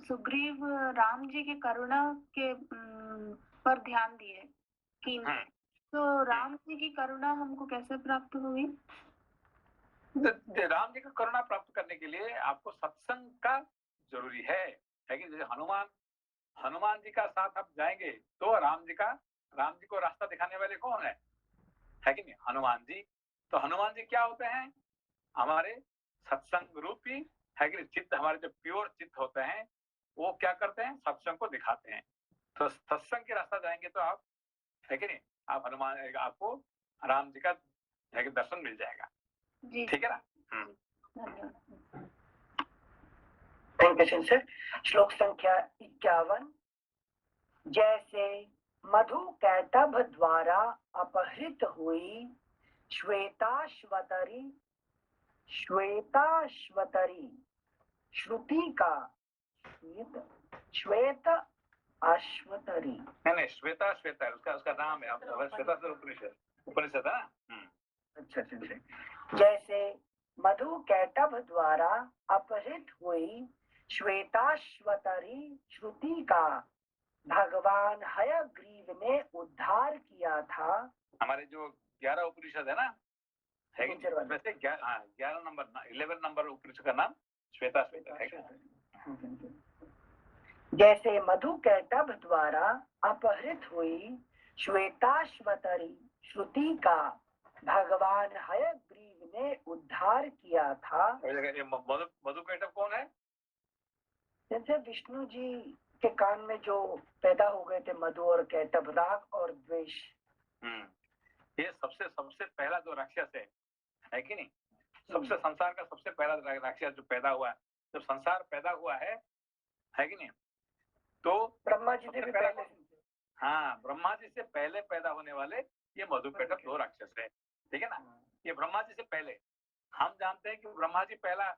F: सुग्रीव राम जी के करुणा के पर ध्यान दिए कि तो राम जी की करुणा हमको कैसे प्राप्त हुई?
B: राम जी का करुणा प्राप्त करने के लिए आपको सत्संग का जरूरी है कि जैसे हनुमान जी का साथ आप जाएंगे तो राम जी को रास्ता दिखाने वाले कौन है कि नहीं? हनुमान जी। तो हनुमान जी क्या होते हैं? हमारे सत्संग रूपी है कि चित्त, हमारे जो प्योर चित्त होते हैं वो क्या करते हैं? सत्संग को दिखाते हैं। तो सत्संग के रास्ता जाएंगे तो आप है कि नहीं, आप आपको राम जी का दर्शन मिल जाएगा। ठीक है ना?
A: Thank you sir. श्लोक संख्या 51। जैसे मधु कैटभ द्वारा अपहृत हुई श्वेताश्वतरी श्रुति का श्वेत अश्वतरी,
B: नहीं श्वेता उसका नाम है। श्वेता उपनिषद है।
A: अच्छा। जैसे मधु कैटभ द्वारा अपहृत हुई श्वेताश्वतरी श्रुति का भगवान हयग्रीव ने उद्धार किया था।
B: हमारे जो 11 उपनिषद है ना, वैसे 11 नंबर 11 नंबर उपनिषद का नाम श्वेता है।
A: जैसे मधु कैटभ द्वारा अपहृत हुई श्वेताश्वतरी श्रुति का भगवान हयग्रीव ने उद्धार किया था।
B: मधु कैटभ कौन है?
A: जैसे विष्णु जी के कान में जो पैदा हो गए थे मधु और कैटभ, राग और द्वेष।
B: ये सबसे पहला जो राक्षस है कि नहीं? सबसे संसार का सबसे पहला राक्षस जो पैदा हुआ है, जब संसार पैदा हुआ है कि नहीं, तो
A: ब्रह्मा जी से भी पहले।
B: हाँ, ब्रह्मा जी से पहले पैदा होने वाले ये मधु कैटभ 2 राक्षस है। ठीक है ना? ये ब्रह्मा जी से पहले, हम जानते हैं कि ब्रह्मा जी पहला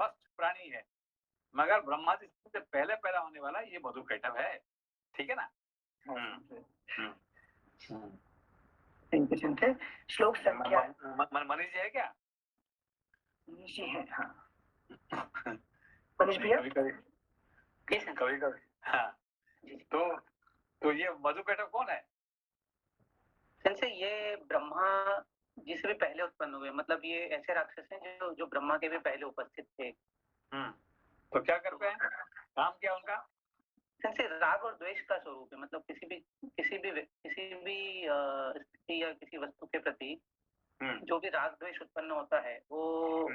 B: फर्स्ट प्राणी है, मगर ब्रह्मा जी से पहले पैदा होने वाला ये मधु कैटभ है। ठीक है ना?
A: श्लोक संख्या
B: मनीष जी है क्या?
A: मनीष जी है। हाँ मनीष भैया
B: कभी हाँ। तो ये मधु कैटभ कौन है?
C: संसे ये ब्रह्मा जी से भी पहले उत्पन्न हुए, मतलब ये ऐसे राक्षस हैं जो ब्रह्मा के भी पहले उपस्थित थे।
B: तो क्या करते हैं? काम क्या उनका?
C: संसे राग और द्वेष का स्वरूप है, मतलब किसी भी स्थिति या किसी वस्तु के प्रति जो भी राग द्वेष उत्पन्न होता है वो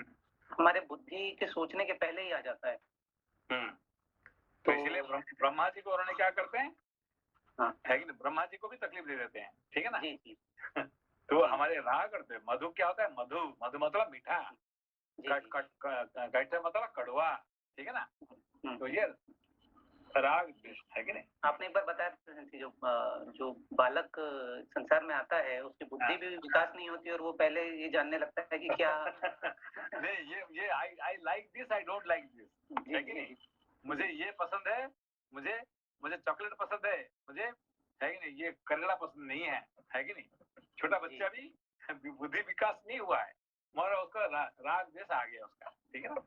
C: हमारे बुद्धि के सोचने के पहले ही आ जाता है।
B: तो इसलिए ब्रह्मा जी को उन्होंने क्या करते हैं? है कि ब्रह्मा जी को भी तकलीफ दे देते हैं। ठीक है ना?
C: जी।
B: तो हमारे राग और मधु क्या होता है? मधु मतलब मीठा, कैटभ मतलब कड़वा। ठीक है ना? तो ये राग है कि नहीं? आपने
C: एक बार बताया जो बालक संसार में आता है उसकी बुद्धि भी विकास नहीं होती और वो पहले ये जानने लगता है कि क्या
B: नहीं, ये I like this, I don't like this, है कि नहीं? मुझे ये पसंद है, मुझे चॉकलेट पसंद है, मुझे है कि नहीं, ये करेला पसंद नहीं है कि नहीं? छोटा बच्चा भी बुद्धि विकास नहीं हुआ है मगर उसका राग द्वेष आ गया उसका। ठीक है ना?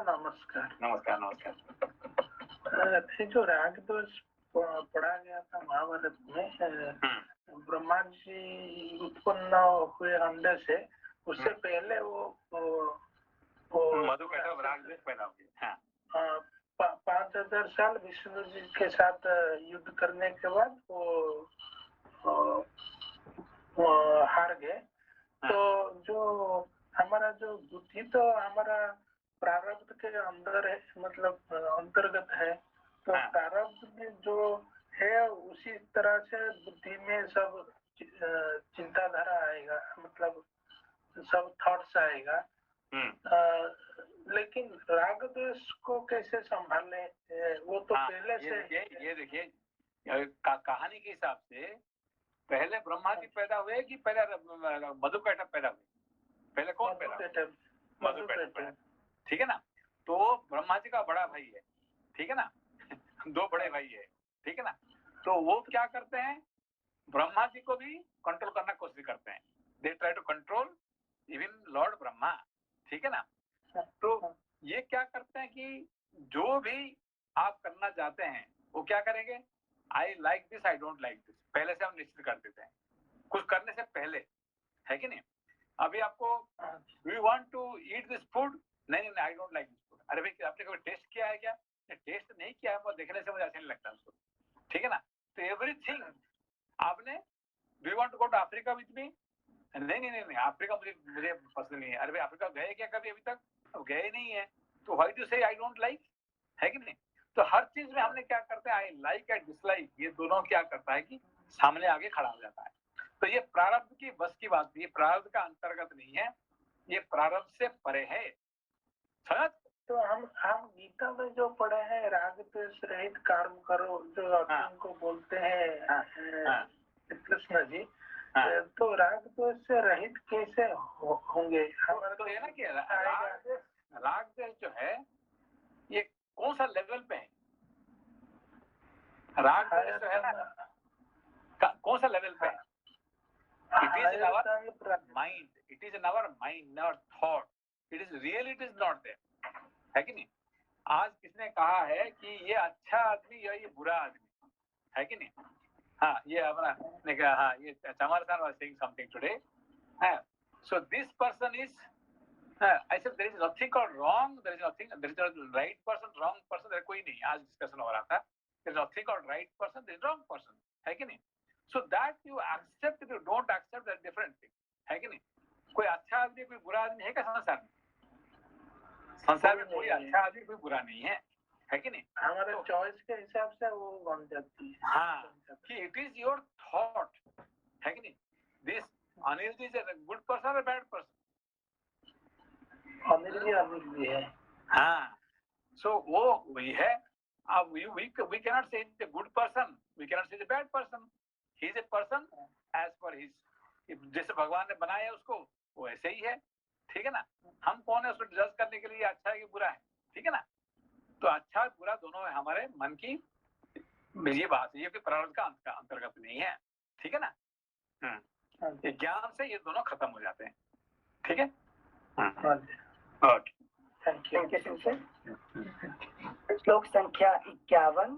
G: नमस्कार। जो राग दोष पढ़ा गया था महाभारत में, ब्रह्मा जी उत्पन्न हुए अंडे से, उससे पहले वो
B: मधु कैटभ राग द्वेष पैदा हो गया।
G: 5000 साल विष्णु जी के साथ युद्ध करने के बाद वो हार गए। तो जो हमारा जो बुद्धि तो हमारा प्रारब्ध के अंदर है, मतलब अंतर्गत है, तो प्रारब्ध में जो है उसी तरह से बुद्धि में सब चिंताधारा आएगा, मतलब सब थॉट्स आएगा। लेकिन राग द्वेष को कैसे संभालने, वो तो पहले से
B: ये देखिए कहानी के हिसाब से पहले ब्रह्मा जी पैदा हुए कि पहले मधुकैटभ पैदा हुए? पहले कौन पैदा? मधुकैटभ। ठीक है ना। तो ब्रह्मा जी का बड़ा भाई है, ठीक है ना, दो बड़े भाई है, ठीक है ना। तो वो क्या करते हैं, ब्रह्मा जी को भी कंट्रोल करना कोशिश करते हैं। They try to control even lord Brahma, ठीक है ना। तो ये क्या करते हैं कि जो भी आप करना चाहते हैं वो क्या करेंगे, I like this, I don't like this, पहले से हम निश्चित कर देते हैं कुछ करने से पहले, है कि नहीं। अभी आपको we want to eat this food, नहीं I don't like this food. अरे भाई आपने कभी टेस्ट किया है क्या? टेस्ट नहीं किया है, वो देखने से मुझे अच्छा नहीं लगता उसको, ठीक है ना। तो एवरीथिंग आपने we want to go to Africa with me, नहीं अफ्रीका मुझे पसंद नहीं है। अरे भाई अफ्रीका गए क्या कभी अभी तक? गए नहीं है, तो व्हाई डू से आई डोंट लाइक, है कि नहीं। तो हर चीज में हमने क्या करते हैं, आई लाइक एंड डिसलाइक, ये दोनों क्या करता है कि सामने आगे खड़ा हो जाता है। तो ये प्रारब्ध की बस की बात, ये प्रारब्ध का अंतर्गत नहीं है, ये प्रारब्ध से परे है, समझ।
G: तो हम गीता में जो पढ़े हैं राग द्वेष रहित कर्म करो, जो अर्जुन को बोलते हैं कृष्ण जी, तो राग द्वेष से रहित कैसे होंगे? हमारा
B: तो ये ना कि राग द्वेष जो है ये कौन सा लेवल पे है? राग द्वेष जो है ना कौन सा लेवल पे है? It is in our mind, it is in our mind, our thought, it is real, it is not there, है कि नहीं। आज किसने कहा है कि ये अच्छा आदमी या ये बुरा आदमी, है कि नहीं। हाँ, ये अपना ने कहा, हाँ ये चमार sir was saying something today, so this person is, I said there is nothing called wrong, there is no right person, wrong person, there कोई नहीं। आज डिस्कशन हो रहा था, there is nothing called right person, there is wrong person, है कि नहीं। So that you accept, if you don't accept, that different thing, है कि नहीं। कोई अच्छा आदमी कोई बुरा आदमी है क्या संसार में? संसार में कोई अच्छा आदमी कोई बुरा नहीं है कि नहीं।
G: हमारे चॉइस के हिसाब से वो बन जाती है।
B: हाँ, कि इट इज योर थॉट, है कि नहीं। This Anil is a good person और बैड पर्सन?
G: अनिल भी है।
B: हाँ, सो वो वही है। अब we cannot say he's a good person, we cannot say he's a bad person, he is a person as per his, जैसे भगवान ने बनाया उसको वो ऐसे ही है, ठीक है ना। हम कौन है उसको जज करने के लिए अच्छा है कि बुरा है, ठीक है ना। तो अच्छा बुरा दोनों है हमारे मन की ये बात है, ये प्रारब्ध का अंतर्गत नहीं है, ठीक है ना। ये ज्ञान से ये दोनों खत्म हो जाते हैं, ठीक है। Okay,
A: thank you sir. श्लोक संख्या 51।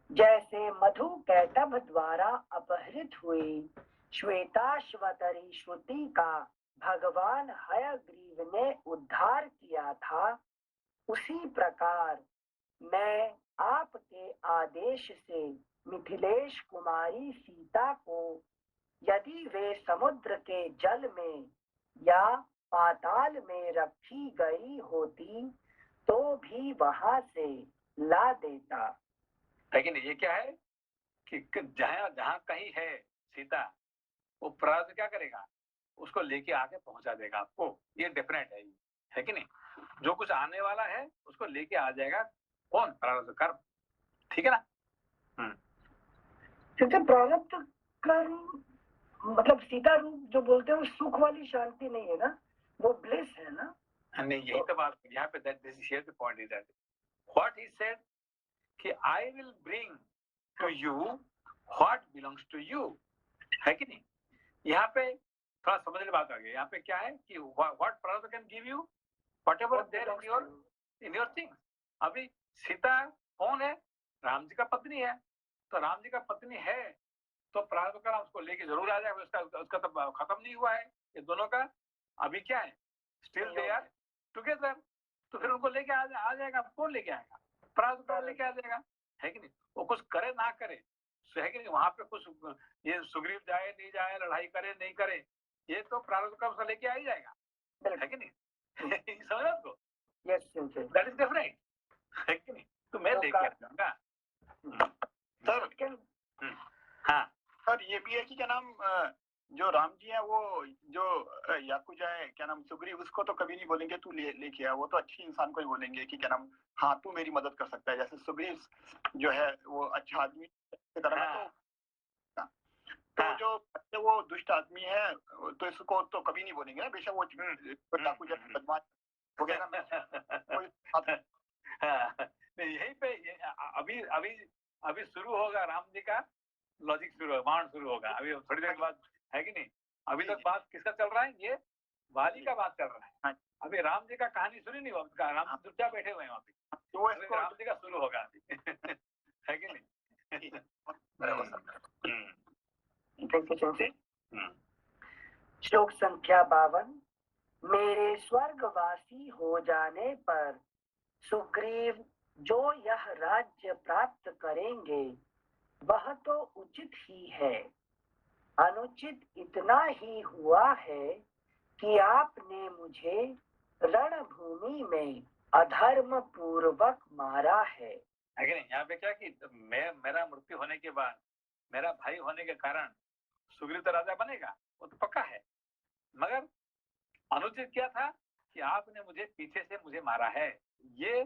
A: जैसे मधु कैटभ द्वारा अपहृत हुई श्वेताश्वतरी श्रुति का भगवान हयग्रीव ने उद्धार किया था, उसी प्रकार मैं आपके आदेश से मिथिलेश कुमारी सीता को यदि वे समुद्र के जल में या पाताल में रखी गई होती तो भी वहां से ला देता।
B: लेकिन ये क्या है कि जहां कहीं है सीता, वो प्रारब्ध क्या करेगा, उसको लेके आके पहुंचा देगा आपको, ये डेफिनेट है कि नहीं। जो कुछ आने वाला है उसको लेके आ जाएगा कौन, प्रारब्ध कर्म, ठीक है ना।
A: प्रारब्ध कर्म मतलब सीता रूप जो बोलते हैं वो सुख वाली शांति नहीं है ना, वो ब्लिस है ना।
B: नहीं, यही तो बात यहाँ पे, that this here the point is that what he said कि I will bring to you what belongs to you, है कि नहीं। यहाँ पे थोड़ा समझने बात आ गई। यहाँ पे क्या है कि what prarabdha can give you whatever there in your things. अभी सीता कौन है, राम जी का पत्नी है, तो राम जी का पत्नी है तो प्रारब्ध का उसको लेके जरूर आ जाएगा, उसका तो खत्म नहीं हुआ है ये दोनों का। अभी क्या है, स्टिल दे आर टुगेदर, तो फिर उनको लेके आ जाएगा। कौन लेके आएगा, प्रारब्ध का लेके आ जाएगा, है कि नहीं। वो कुछ करे ना करे, है कि नहीं। वहां पे कुछ ये सुग्रीव जाए नहीं जाए, लड़ाई करे नहीं करे, ये तो प्रारब्ध का उसका लेके आ ही जाएगा, है कि नहीं। समझ आपको,
A: yes sensei.
B: That is different, है कि नहीं? तो मैं लेके आऊंगा
E: सर।
B: हाँ
E: सर ये भी है कि क्या नाम जो राम जी है वो जो याकुजा है क्या नाम सुग्रीव, उसको तो कभी नहीं बोलेंगे तू लेके आ, वो तो अच्छी इंसान को ही बोलेंगे कि क्या नाम हाँ तू मेरी मदद कर सकता है। जैसे सुग्रीव जो है वो अच्छा आदमी की तरह ना, तो जो वो दुष्ट आदमी है तो इसको तो कभी नहीं बोलेंगे ना, बेशक वो याकुजा बदमाश वगैरह।
B: यहीं पे अभी अभी अभी शुरू होगा राम जी का लॉजिक, शुरू होगा, बाण शुरू होगा अभी थोड़ी देर बाद, है कि नहीं? अभी तक बात किसका चल रहा है? ये वाली का बात चल रहा है। अभी राम जी का कहानी सुनी नहीं, राम जी चुपचाप बैठे हुए हैं वहाँ पे, तो राम जी का शुरू होगा अभी है कि नहीं?
A: श्लोक संख्या 52। मेरे स्वर्गवासी हो जाने पर सुग्रीव जो यह राज्य प्राप्त करेंगे वह तो उचित ही है। अनुचित इतना ही हुआ है कि आपने मुझे रणभूमि में अधर्म पूर्वक मारा है।
B: नहीं, यहाँ पे क्या कि मेरा मृत्यु होने के बाद मेरा भाई होने के कारण सुग्रीव तो राजा बनेगा, वो तो पक्का है, मगर अनुचित क्या था कि आपने मुझे पीछे से मुझे मारा है, ये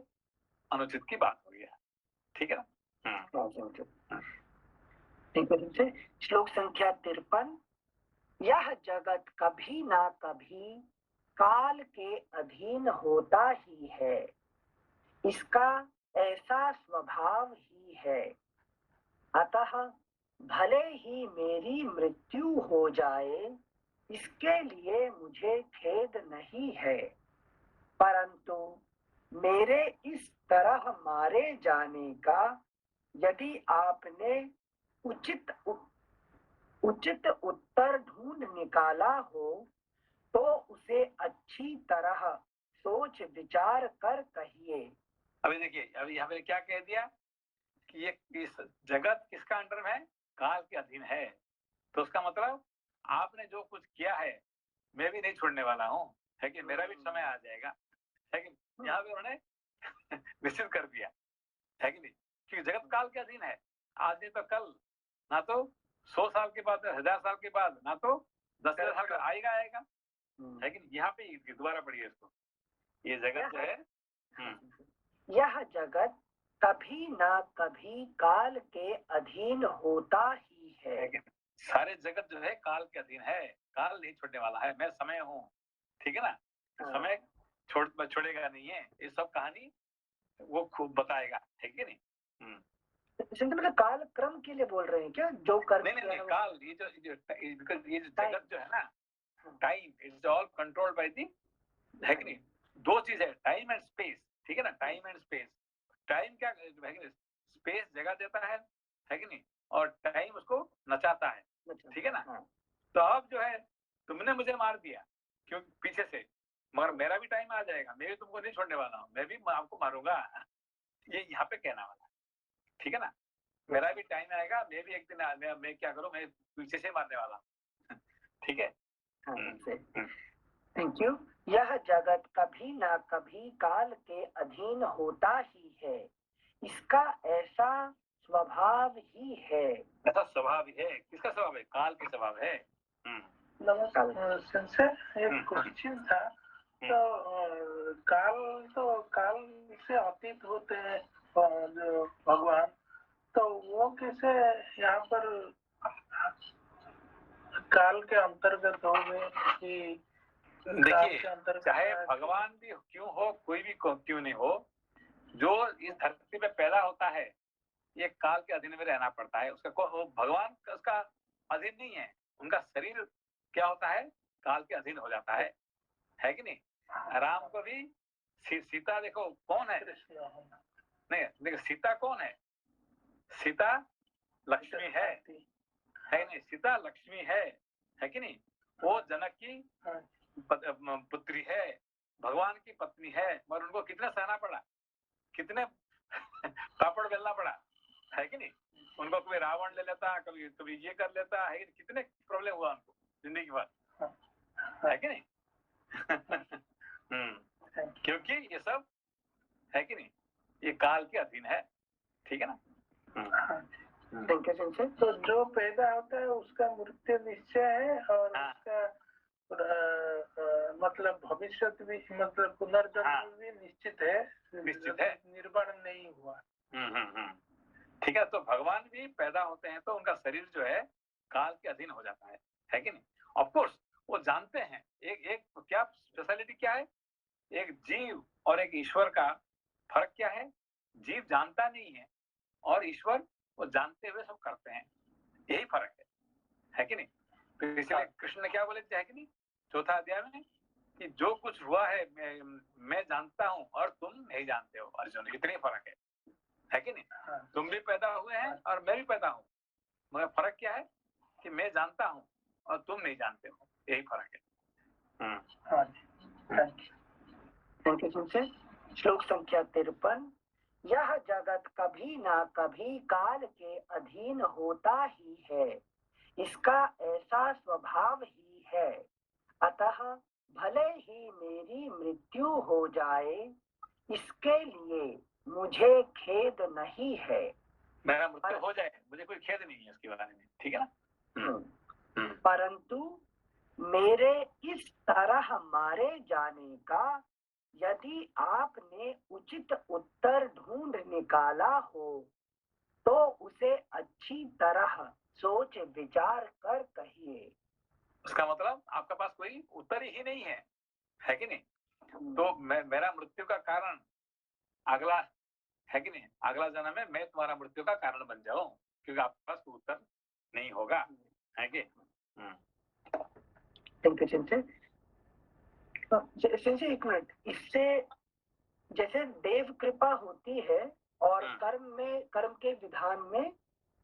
B: अनुचित की बात हो गया। ठीक है ना?
A: श्लोक संख्या 53। यह जगत कभी ना कभी काल के अधीन होता ही है, इसका ऐसा स्वभाव ही है। अतः भले ही मेरी मृत्यु हो जाए, इसके लिए मुझे खेद नहीं है, परंतु मेरे इस तरह मारे जाने का यदि आपने उचित उत्तर ढूंढ निकाला हो तो उसे अच्छी तरह सोच विचार कर कहिए।
B: अभी देखिए, अभी यहाँ पे क्या कह दिया कि ये इस जगत किसका अंडर में है? काल के अधीन है। तो उसका मतलब आपने जो कुछ किया है मैं भी नहीं छोड़ने वाला हूँ, है कि मेरा भी समय आ जाएगा, है कि यहाँ पे उन्होंने निश्चित कर दिया, है कि नहीं? क्योंकि जगत काल के अधीन है, आज नहीं तो कल, ना तो 100 साल के बाद, 1000 साल के बाद, ना तो 10,000 साल का आएगा। है कि नहीं? यहाँ पे दोबारा पढ़िए इसको, ये जगत जो है,
A: यह जगत कभी ना कभी काल के अधीन होता ही है।
B: सारे जगत जो है काल के अधीन है, काल नहीं छोड़ने वाला है, मैं समय हूँ, ठीक है ना? समय छोड़ेगा नहीं है, ये सब कहानी वो खूब बताएगा, है कि नहीं?
A: मतलब काल क्रम के लिए बोल रहे हैं क्या? जो कर
B: नहीं, काल, ये जो जगत जो है ना, time it's all controlled by the, है कि नहीं? दो चीज है, टाइम एंड स्पेस, ठीक है ना? Time and space. टाइम क्या है कि नहीं? स्पेस जगह देता है कि नहीं? और टाइम उसको नचाता है, ठीक है ना? तो अब जो है तुमने मुझे मार दिया क्यों पीछे से, मगर मेरा भी टाइम आ जाएगा, मैं भी तुमको नहीं छोड़ने वाला हूँ, मैं भी आपको मारूंगा, ये यहाँ पे कहना वाला, ठीक है ना? मेरा भी टाइम आएगा, मैं भी एक दिन मैं क्या करूँ, मैं पीछे से मारने वाला हूँ, ठीक है?
A: Thank you. यह जगत कभी ना कभी काल के अधीन होता ही है, इसका ऐसा स्वभाव ही है।
B: ऐसा स्वभाव है, किसका स्वभाव है? काल के स्वभाव है।
G: नमस्कार, एक क्वेश्चन था। तो काल से अतीत होते हैं जो भगवान, तो वो कैसे यहाँ पर काल के अंतर्गत हो गए? कि
B: देखिए, चाहे भगवान भी क्यों हो, कोई भी क्यों नहीं हो, जो इस धरती पे पैदा होता है ये काल के अधीन में रहना पड़ता है। उसका भगवान उसका अधीन नहीं है, उनका शरीर क्या होता है? काल के अधीन हो जाता है कि नहीं? राम को भी सीता देखो कौन है? नहीं देखो, सीता कौन है? सीता लक्ष्मी है नहीं? सीता लक्ष्मी है कि नहीं? वो जनक की पुत्री है, भगवान की पत्नी है, मगर उनको कितना सहना पड़ा, कितने पापड़ बेलना पड़ा, है कि नहीं? उनको कभी रावण ले लेता, कभी ये कर लेता है, कितने प्रॉब्लम हुआ उनको जिंदगी भर, है कि नहीं? क्योंकि ये सब है कि नहीं, ये काल के अधीन है, ठीक है ना।
A: Thank you sensei.
G: तो जो पैदा होता है उसका मृत्यु निश्चय है और उसका मतलब भविष्य भी, मतलब पुनर्जन्म भी निश्चित है, निर्माण नहीं हुआ।
B: ठीक है, तो भगवान भी पैदा होते हैं तो उनका शरीर जो है काल के अधीन हो जाता है कि नहीं। ऑफ कोर्स वो जानते हैं, एक क्या स्पेशलिटी क्या है, एक जीव और एक ईश्वर का फर्क क्या है। जीव जानता नहीं है और ईश्वर वो जानते हुए सब करते हैं, यही फर्क है कि नहीं। तो इसलिए कृष्ण ने क्या बोले थे, है कि नहीं, चौथा अध्याय में, कि जो कुछ हुआ है मैं जानता हूँ और तुम नहीं जानते हो अर्जुन, इतनी फर्क है कि नहीं। तुम भी पैदा हुए हैं और मैं भी पैदा हूँ, मगर फर्क क्या है कि मैं जानता हूँ और तुम नहीं जानते हो, यही फर्क है।
A: Thank you sensei. श्लोक संख्या 53। यह जगत कभी ना कभी काल के अधीन होता ही है, इसका ऐसा स्वभाव ही है, अतः भले ही मेरी मृत्यु हो जाए इसके लिए मुझे खेद नहीं है।
B: मेरा मृत्यु हो जाए मुझे कोई खेद नहीं है इसके बारे में, ठीक है ना।
A: परंतु मेरे इस तरह मारे जाने का यदि आपने उचित उत्तर ढूंढ निकाला हो तो उसे अच्छी तरह सोच विचार कर कहिए।
B: उसका मतलब आपके पास कोई उत्तर ही नहीं है कि नहीं। तो मेरा मृत्यु का कारण अगला है कि नहीं, अगला जन्म में मैं तुम्हारा मृत्यु का कारण बन जाऊं, क्योंकि आपके पास कोई उत्तर नहीं होगा, है कि।
A: सिंसे एक मिनट, इससे जैसे देव कृपा होती है और कर्म के विधान में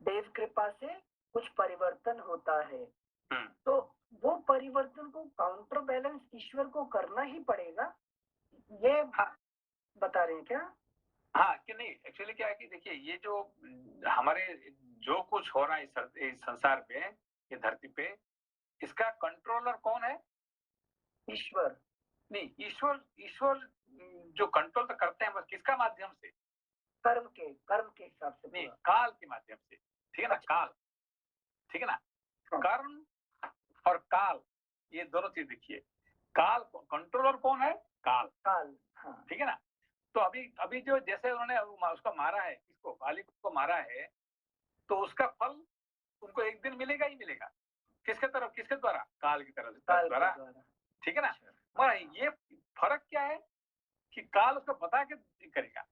A: देव कृपा से कुछ परिवर्तन होता है, तो वो परिवर्तन को काउंटर बैलेंस ईश्वर को करना ही पड़ेगा, ये बता रहे हैं क्या?
B: हाँ कि नहीं, एक्चुअली क्या है कि देखिए, ये जो हमारे जो कुछ हो रहा है इस संसार पे, ये धरती पे, इसका कंट्रोलर कौन है?
A: ईश्वर।
B: नहीं, ईश्वर जो कंट्रोल तो करते हैं, बस किसका माध्यम से?
A: कर्म के हिसाब से।
B: नहीं, काल के माध्यम से, ठीक है ना। काल, ठीक है ना। कर्म और काल, ये दोनों चीज देखिए। काल कंट्रोलर कौन है? काल।
A: हाँ।
B: ठीक है ना। तो अभी जो जैसे उन्होंने उसको मारा है, किसको, बाली को मारा है, तो उसका फल उनको एक दिन मिलेगा ही मिलेगा। किसके द्वारा? काल की तरफ द्वारा, ठीक है ना। मगर ये फर्क क्या है कि काल उसको बता के करेगा,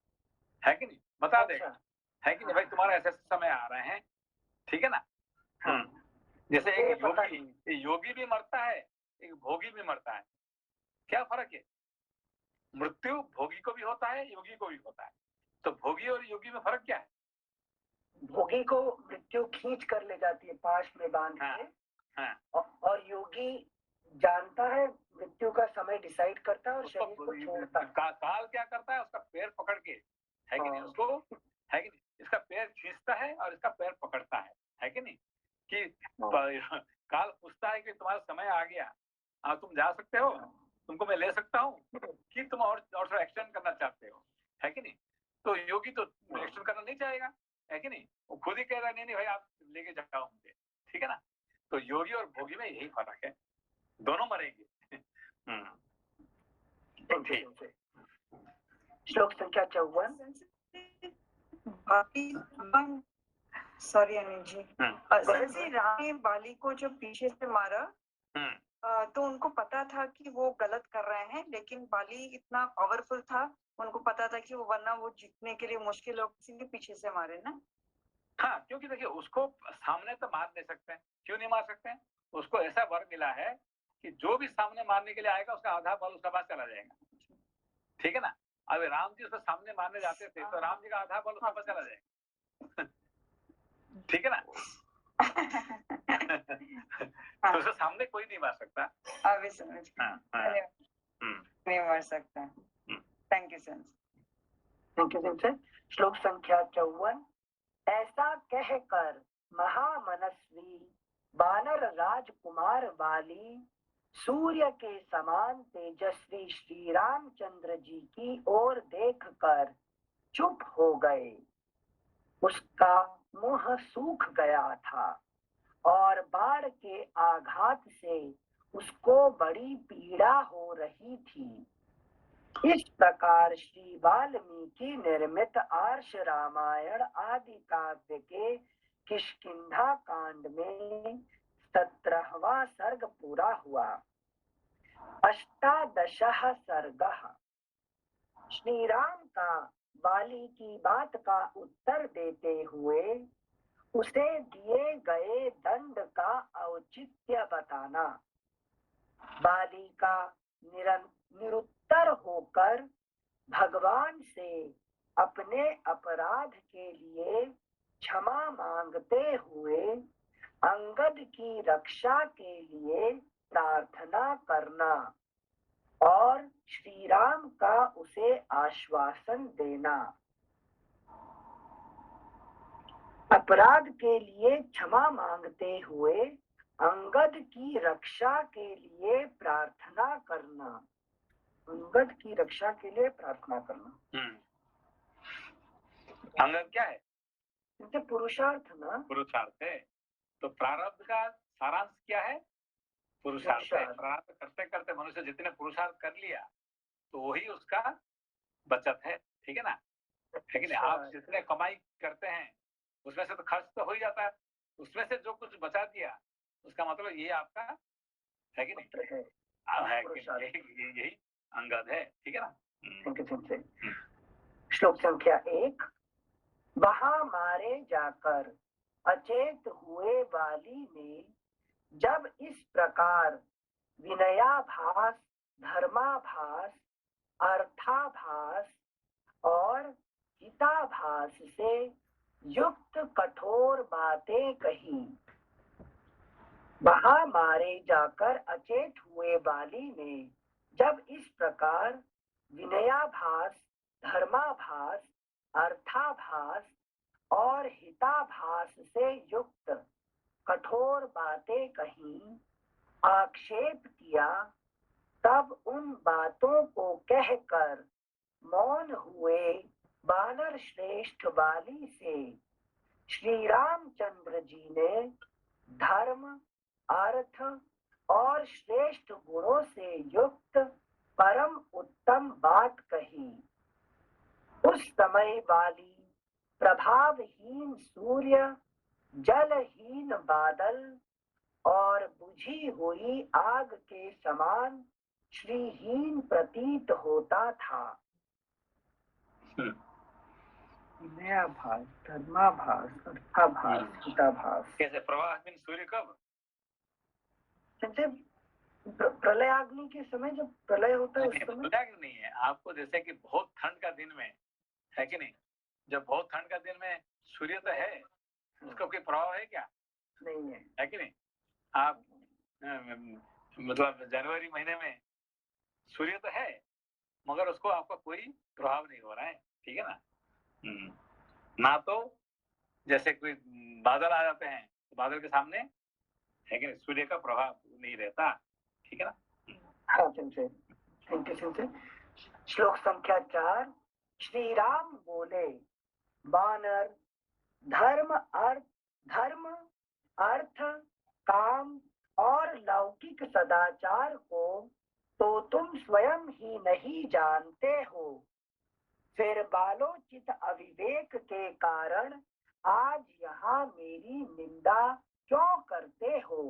B: है कि नहीं, बता देगा, है कि नहीं, भाई तुम्हारा ऐसे समय आ रहे हैं, ठीक है ना। जैसे एक योगी भी मरता है, एक भोगी भी मरता है, क्या फर्क है? मृत्यु भोगी को भी होता है, योगी को भी होता है। तो भोगी और योगी में फर्क क्या है?
A: भोगी को मृत्यु खींच कर ले जाती है पाश में बांध के, और योगी जानता है, मृत्यु का समय डिसाइड करता है और शरीर को छोड़ता है।
B: काल क्या करता है? उसका पैर पकड़ के, है कि नहीं, उसको, है कि नहीं, इसका पैर खींचता है और इसका पैर पकड़ता है कि नहीं, कि काल पूछता है कि तुम्हारा समय आ गया, तुम जा सकते हो, तुमको मैं ले सकता हूँ, कि तुम और थोड़ा एक्सटेंड करना चाहते हो, है कि नहीं। तो योगी तो एक्सटेंड करना नहीं चाहेगा, है कि नहीं, वो खुद ही कह रहा है नहीं भाई आप लेके जाओ मुझे, ठीक है ना। तो योगी और भोगी में यही फर्क है, दोनों मरेंगे।
A: श्लोक संख्या 54।
D: सॉरी अनिल जी, राम ने बाली को जब पीछे से मारा तो उनको पता था कि वो गलत कर रहे हैं, लेकिन बाली इतना पावरफुल था, उनको पता था कि वो, वरना वो जीतने के लिए मुश्किल हो, इसीलिए पीछे से मारे ना।
B: हाँ, क्योंकि देखिए उसको सामने तो मार नहीं सकते हैं। क्यों नहीं मार सकते हैं? उसको ऐसा वर मिला है कि जो भी सामने मारने के लिए आएगा उसका आधा बल उसका पास चला जाएगा, ठीक है ना। अब राम जी उसको सामने मारने जाते थे तो राम जी का आधा बल उसका पास चला जाएगा, ठीक है ना। तो उसके सामने कोई नहीं मार सकता।
D: अभी समझ नहीं मार सकता। Thank you sir.
A: श्लोक संख्या 54। ऐसा कहकर महामनस्वी वानर राजकुमार वाली सूर्य के समान तेजस्वी श्री रामचंद्र जी की ओर देखकर चुप हो गए। उसका मुंह सूख गया था और बाढ़ के आघात से उसको बड़ी पीड़ा हो रही थी। इस प्रकार श्री वाल्मीकि निर्मित आर्ष रामायण आदि काव्य के किष्किंधा कांड में 17वां सर्ग पूरा हुआ। 18 सर्ग। श्री राम का वाली की बात का उत्तर देते हुए उसे दिए गए दंड का औचित्य बताना। वाली का निरुत्तर होकर भगवान से अपने अपराध के लिए क्षमा मांगते हुए अंगद की रक्षा के लिए प्रार्थना करना और श्री राम का उसे आश्वासन देना। अपराध के लिए क्षमा मांगते हुए अंगद की रक्षा के लिए प्रार्थना करना। अंगद की रक्षा के लिए प्रार्थना करना।
B: अंगद क्या है?
A: क्योंकि पुरुषार्थ ना,
B: पुरुषार्थ है। तो प्रारब्ध का सारांश क्या है? पुरुषार्थ है। प्रारब्ध करते करते मनुष्य जितने पुरुषार्थ कर लिया तो वही उसका बचत है। ठीक है ना? है कि नहीं? आप जितने कमाई करते हैं उसमें से तो खर्च तो हो ही जाता है, उसमें से जो कुछ बचा दिया उसका मतलब ये आपका है कि नहीं? है कि यही अंगद है। ठीक है ना?
A: श्लोक संख्या 1। वहां मारे जाकर अचेत हुए वाली ने जब इस प्रकार विनयाभास, धर्माभास, अर्थाभास और हिताभास से युक्त कठोर बातें कही। वहां मारे जाकर अचेत हुए वाली ने जब इस प्रकार विनयाभास, धर्माभास, अर्थाभास और हिताभास से युक्त कठोर बातें कही, आक्षेप किया, तब उन बातों को कहकर मौन हुए वानर श्रेष्ठ वाली से श्री रामचंद्र जी ने धर्म, अर्थ और श्रेष्ठ गुणों से युक्त परम उत्तम बात कही। उस समय वाली प्रभावहीन सूर्य, जलहीन बादल और बुझी हुई आग के समान श्रीहीन प्रतीत होता था। विनयाभास, धर्माभास, अर्थाभास, हिताभास।
B: कैसे प्रवाहहीन सूर्य कब?
A: जैसे प्रलयाग्नि के समय जब प्रलय होता है उस समय।
B: प्रलयाग्नि नहीं है आपको, जैसे कि बहुत ठंड का दिन में है कि नहीं, जब बहुत ठंड का दिन में सूर्य तो है, उसका कोई प्रभाव है क्या?
A: नहीं है,
B: है कि नहीं? आप मतलब जनवरी महीने में सूर्य तो है मगर उसको आपका कोई प्रभाव नहीं हो रहा है। ठीक है ना? ना तो जैसे कोई बादल आ जाते हैं तो बादल के सामने है कि नहीं सूर्य का प्रभाव नहीं रहता। ठीक है ना?
A: हाँ थैंक यू। श्लोक संख्या 4। श्री राम बोले, वानर, धर्म, अर्थ, काम और लौकिक सदाचार को तो तुम स्वयं ही नहीं जानते हो, फिर बालोचित अविवेक के कारण आज यहाँ मेरी निंदा क्यों करते हो?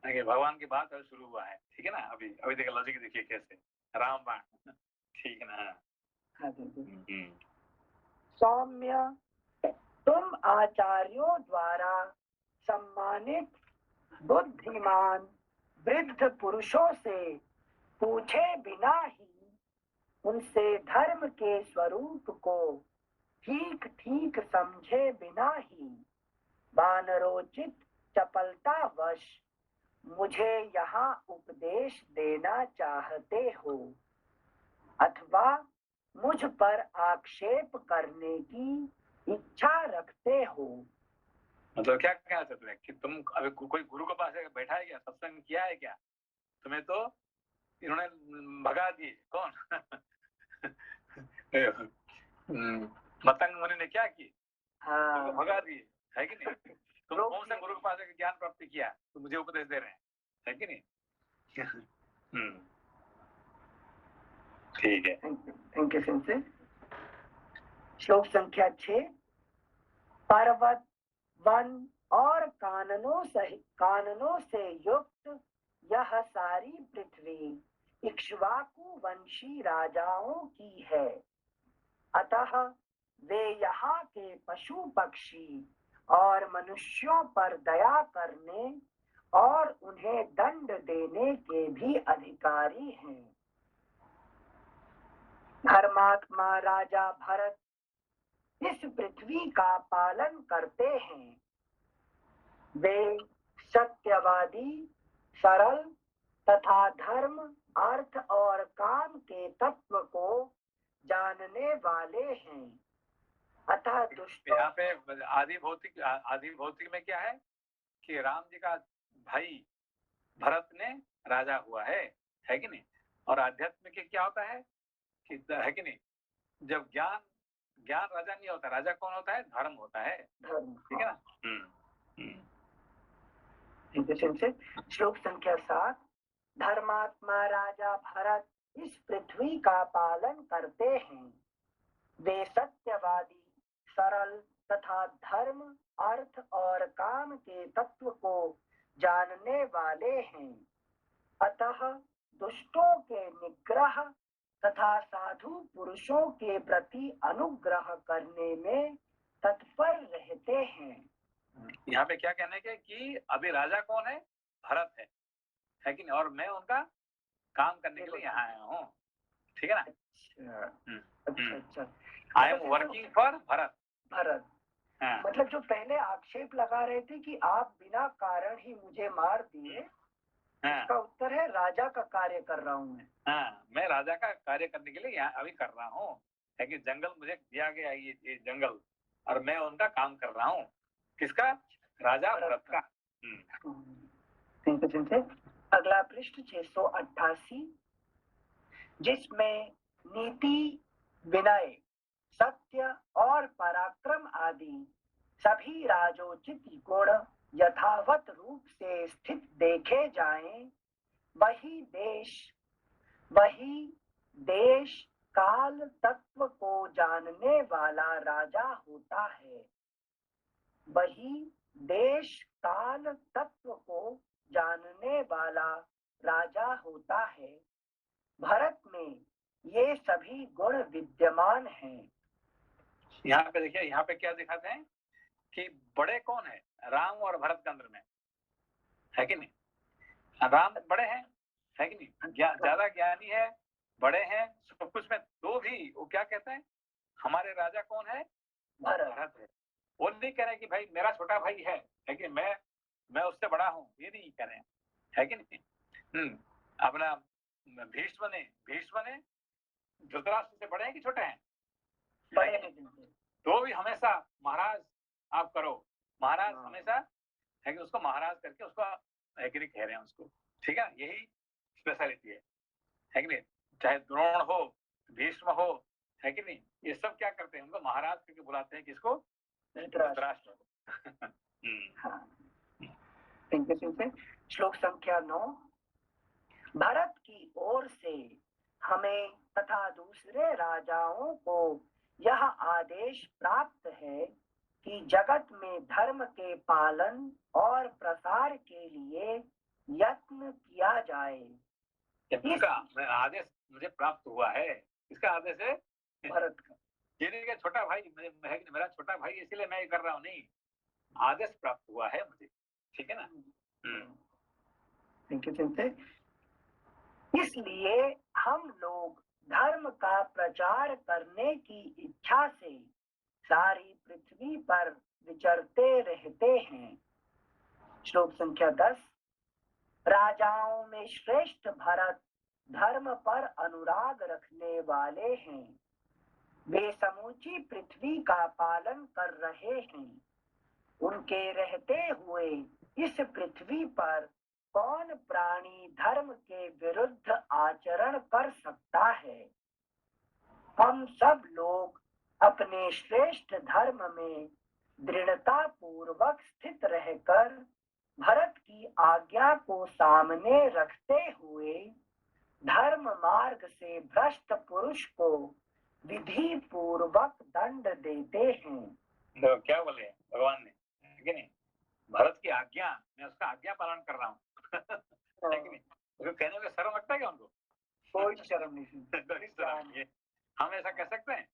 B: भगवान की बात शुरू हुआ है। ठीक है ना? अभी देखिए लॉजिक देखिए कैसे रामबाण। ठीक है ना?
A: सौम्य, तुम आचार्यों द्वारा सम्मानित बुद्धिमान वृद्ध पुरुषों से पूछे बिना ही उनसे धर्म के स्वरूप को ठीक ठीक समझे बिना ही वानरोचित चपलतावश मुझे यहाँ उपदेश देना चाहते हो अथवा मुझ पर आक्षेप करने की इच्छा रखते हो।
B: मतलब क्या कहना चाहते हैं कि तुम अभी कोई गुरु के पास बैठा है क्या, सत्संग किया है क्या, तुम्हें तो इन्होंने भगा दिए। कौन? मतंग मुनि ने क्या किए? तुमको भगा दिए, है कि नहीं? तुम कौन सा गुरु के पास ज्ञान प्राप्त किया तो मुझे उपदेश दे रहे हैं, है कि नहीं? ठीक है,
A: थैंक यू सिंसे। श्लोक संख्या 6। पर्वत, वन और काननों से युक्त यह सारी पृथ्वी इक्ष्वाकु वंशी राजाओं की है, अतः वे यहाँ के पशु पक्षी और मनुष्यों पर दया करने और उन्हें दंड देने के भी अधिकारी हैं। धर्मात्मा राजा भरत इस पृथ्वी का पालन करते हैं। वे सत्यवादी, सरल तथा धर्म, अर्थ और काम के तत्व को जानने वाले हैं, अतः दुष्टों।
B: यहाँ पे आदि भौतिक में क्या है कि राम जी का भाई भरत ने राजा हुआ है कि नहीं? और आध्यात्म के क्या होता है कि, है कि नहीं, जब ज्ञान राजा नहीं होता, राजा कौन होता है? धर्म होता है, ठीक है ना?
A: श्लोक संख्या 7। धर्मात्मा राजा भरत इस पृथ्वी का पालन करते हैं। वे सत्यवादी, सरल तथा धर्म, अर्थ और काम के तत्व को जानने वाले हैं, अतः दुष्टों के निग्रह तथा साधु पुरुषों के प्रति अनुग्रह करने में तत्पर रहते हैं।
B: यहाँ पे क्या कहने के कि अभी राजा कौन है? भरत है कि नहीं? और मैं उनका काम करने के लिए यहाँ आया हूँ, ठीक है ना?
A: अच्छा।
B: I am working for Bharat.
A: मतलब जो पहले आक्षेप लगा रहे थे कि आप बिना कारण ही मुझे मार दिए, इसका उत्तर है राजा का कार्य कर रहा हूँ मैं।
B: मैं राजा का कार्य करने के लिए यहाँ अभी कर रहा हूँ, है कि जंगल मुझे दिया गया, ये जंगल, और मैं उनका काम कर रहा हूँ। किसका? राजा भरत का।
A: अगला पृष्ठ 688, जिसमें नीति, विनय, सत्य और पराक्रम आदि सभी राजोचित गुण यथावत रूप से स्थित देखे जाएं, वही देश काल तत्व को जानने वाला राजा होता है। वही देश काल तत्व को जानने वाला राजा होता है। भरत में ये सभी गुण विद्यमान हैं।
B: यहाँ पे देखिए, यहाँ पे क्या दिखाते हैं कि बड़े कौन है? राम और भरत के अंदर में, है कि नहीं? राम बड़े हैं, है कि नहीं? ज्यादा ज्ञानी है, बड़े हैं सब कुछ में, तो भी वो क्या कहते हैं? हमारे राजा कौन है? भरत है। वो नहीं कह रहे कि भाई मेरा छोटा भाई है कि मैं उससे बड़ा हूँ, ये नहीं कह रहे हैं, है कि नहीं? अपना भीष्म ने धृतराष्ट्र से बड़े हैं कि छोटे हैं?
A: बड़े हैं।
B: तो भी हमेशा महाराज आप करो, महाराज हमेशा, है कि उसको महाराज करके उसको एग्री कह रहे हैं उसको, ठीक है? यही स्पेशलिटी है कि नहीं? चाहे द्रोण हो, भीष्म हो, है कि नहीं? ये सब क्या करते हैं? उनको महाराज करके बुलाते हैं। किसको? धृतराष्ट्र।
A: श्लोक संख्या 9। भरत की ओर से हमें तथा दूसरे राजाओं को यह आदेश प्राप्त है कि जगत में धर्म के पालन और प्रसार के लिए यत्न किया जाए।
B: इसका आदेश मुझे प्राप्त हुआ है। इसका आदेश है
A: भरत का।
B: ये नहीं कि छोटा भाई मेरा छोटा भाई इसलिए मैं ये कर रहा हूँ, नहीं, आदेश प्राप्त हुआ है मुझे, ठीक है ना?
A: इसलिए हम लोग धर्म का प्रचार करने की इच्छा से सारी पृथ्वी पर विचरते रहते हैं। श्लोक संख्या 10। राजाओं में श्रेष्ठ भरत धर्म पर अनुराग रखने वाले हैं। वे समूची पृथ्वी का पालन कर रहे हैं। उनके रहते हुए इस पृथ्वी पर कौन प्राणी धर्म के विरुद्ध आचरण कर सकता है? हम सब लोग अपने श्रेष्ठ धर्म में दृढ़ता पूर्वक स्थित रहकर भरत की आज्ञा को सामने रखते हुए धर्म मार्ग से भ्रष्ट पुरुष को विधि पूर्वक दंड देते हैं।
B: तो क्या बोले भगवान ने, है कि नहीं? भरत की आज्ञा, मैं उसका आज्ञा पालन कर रहा हूँ है कि नहीं? उसको कहने में शर्म लगता है क्या उनको?
A: कोई शर्म नहीं।
B: हम ऐसा कह सकते हैं?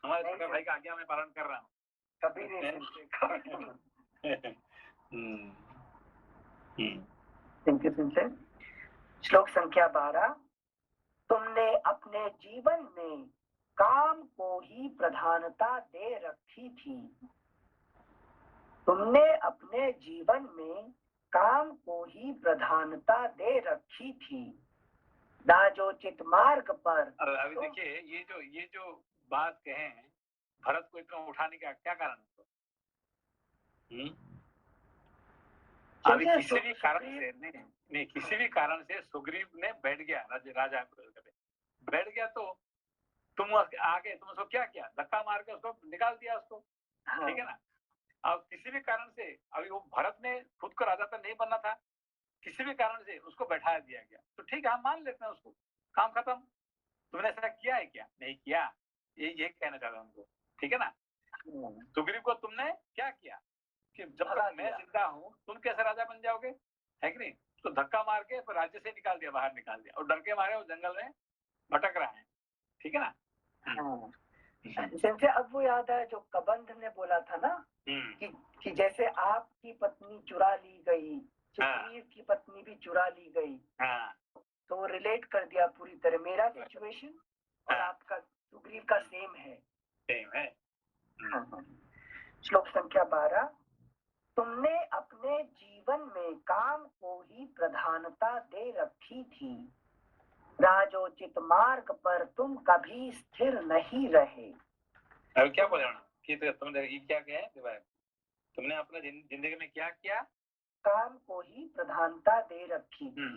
B: हमारे छोटे भाई का आज्ञा मैं पालन कर रहा हूँ,
A: कभी नहीं। सुनते। श्लोक संख्या 12। तुमने अपने जीवन में काम को ही प्रधानता दे रखी थी। तुमने अपने जीवन में काम को ही प्रधानता दे रखी थी। राजोचित मार्ग पर।
B: अभी देखिए, ये जो बात कहे भरत को इतना उठाने का क्या कारण है? अभी किसी भी कारण से नहीं, किसी भी कारण से सुग्रीव ने बैठ गया, राजा बैठ गया, तो तुम आगे तुम उसको क्या किया? धक्का मार के उसको निकाल दिया उसको, ठीक है ना? अब किसी भी कारण से, अभी वो भरत ने खुद को राजा तो नहीं बनना था, किसी भी कारण से उसको बैठा दिया गया, तो ठीक है, हम मान लेते हैं उसको, काम खत्म। तुमने ऐसा किया है क्या? नहीं किया, ये कहना चाहता हूँ उनको, ठीक है ना? सुग्रीव को तुमने क्या किया कि जब तक मैं जिंदा हूँ तुम कैसे राजा बन जाओगे, है कि नहीं? तो धक्का मार के फिर राज्य से निकाल दिया, बाहर निकाल दिया, और डर के मारे वो जंगल में भटक रहा है, ठीक है ना?
A: जैसे अब वो याद है जो कबंध ने बोला था ना कि जैसे आपकी पत्नी चुरा ली गई, सुग्रीव की पत्नी भी चुरा ली गई, तो रिलेट कर दिया पूरी तरह। मेरा सिचुएशन और आपका सुग्रीव का सेम है। श्लोक संख्या 12। तुमने अपने जीवन में काम को ही प्रधानता दे रखी थी। राजोचित मार्ग पर तुम कभी स्थिर नहीं रहे।
B: अब क्या बोले कि तुमने ये क्या किया है? तुमने अपने जिंदगी में क्या किया?
A: काम को ही प्रधानता दे रखी थी।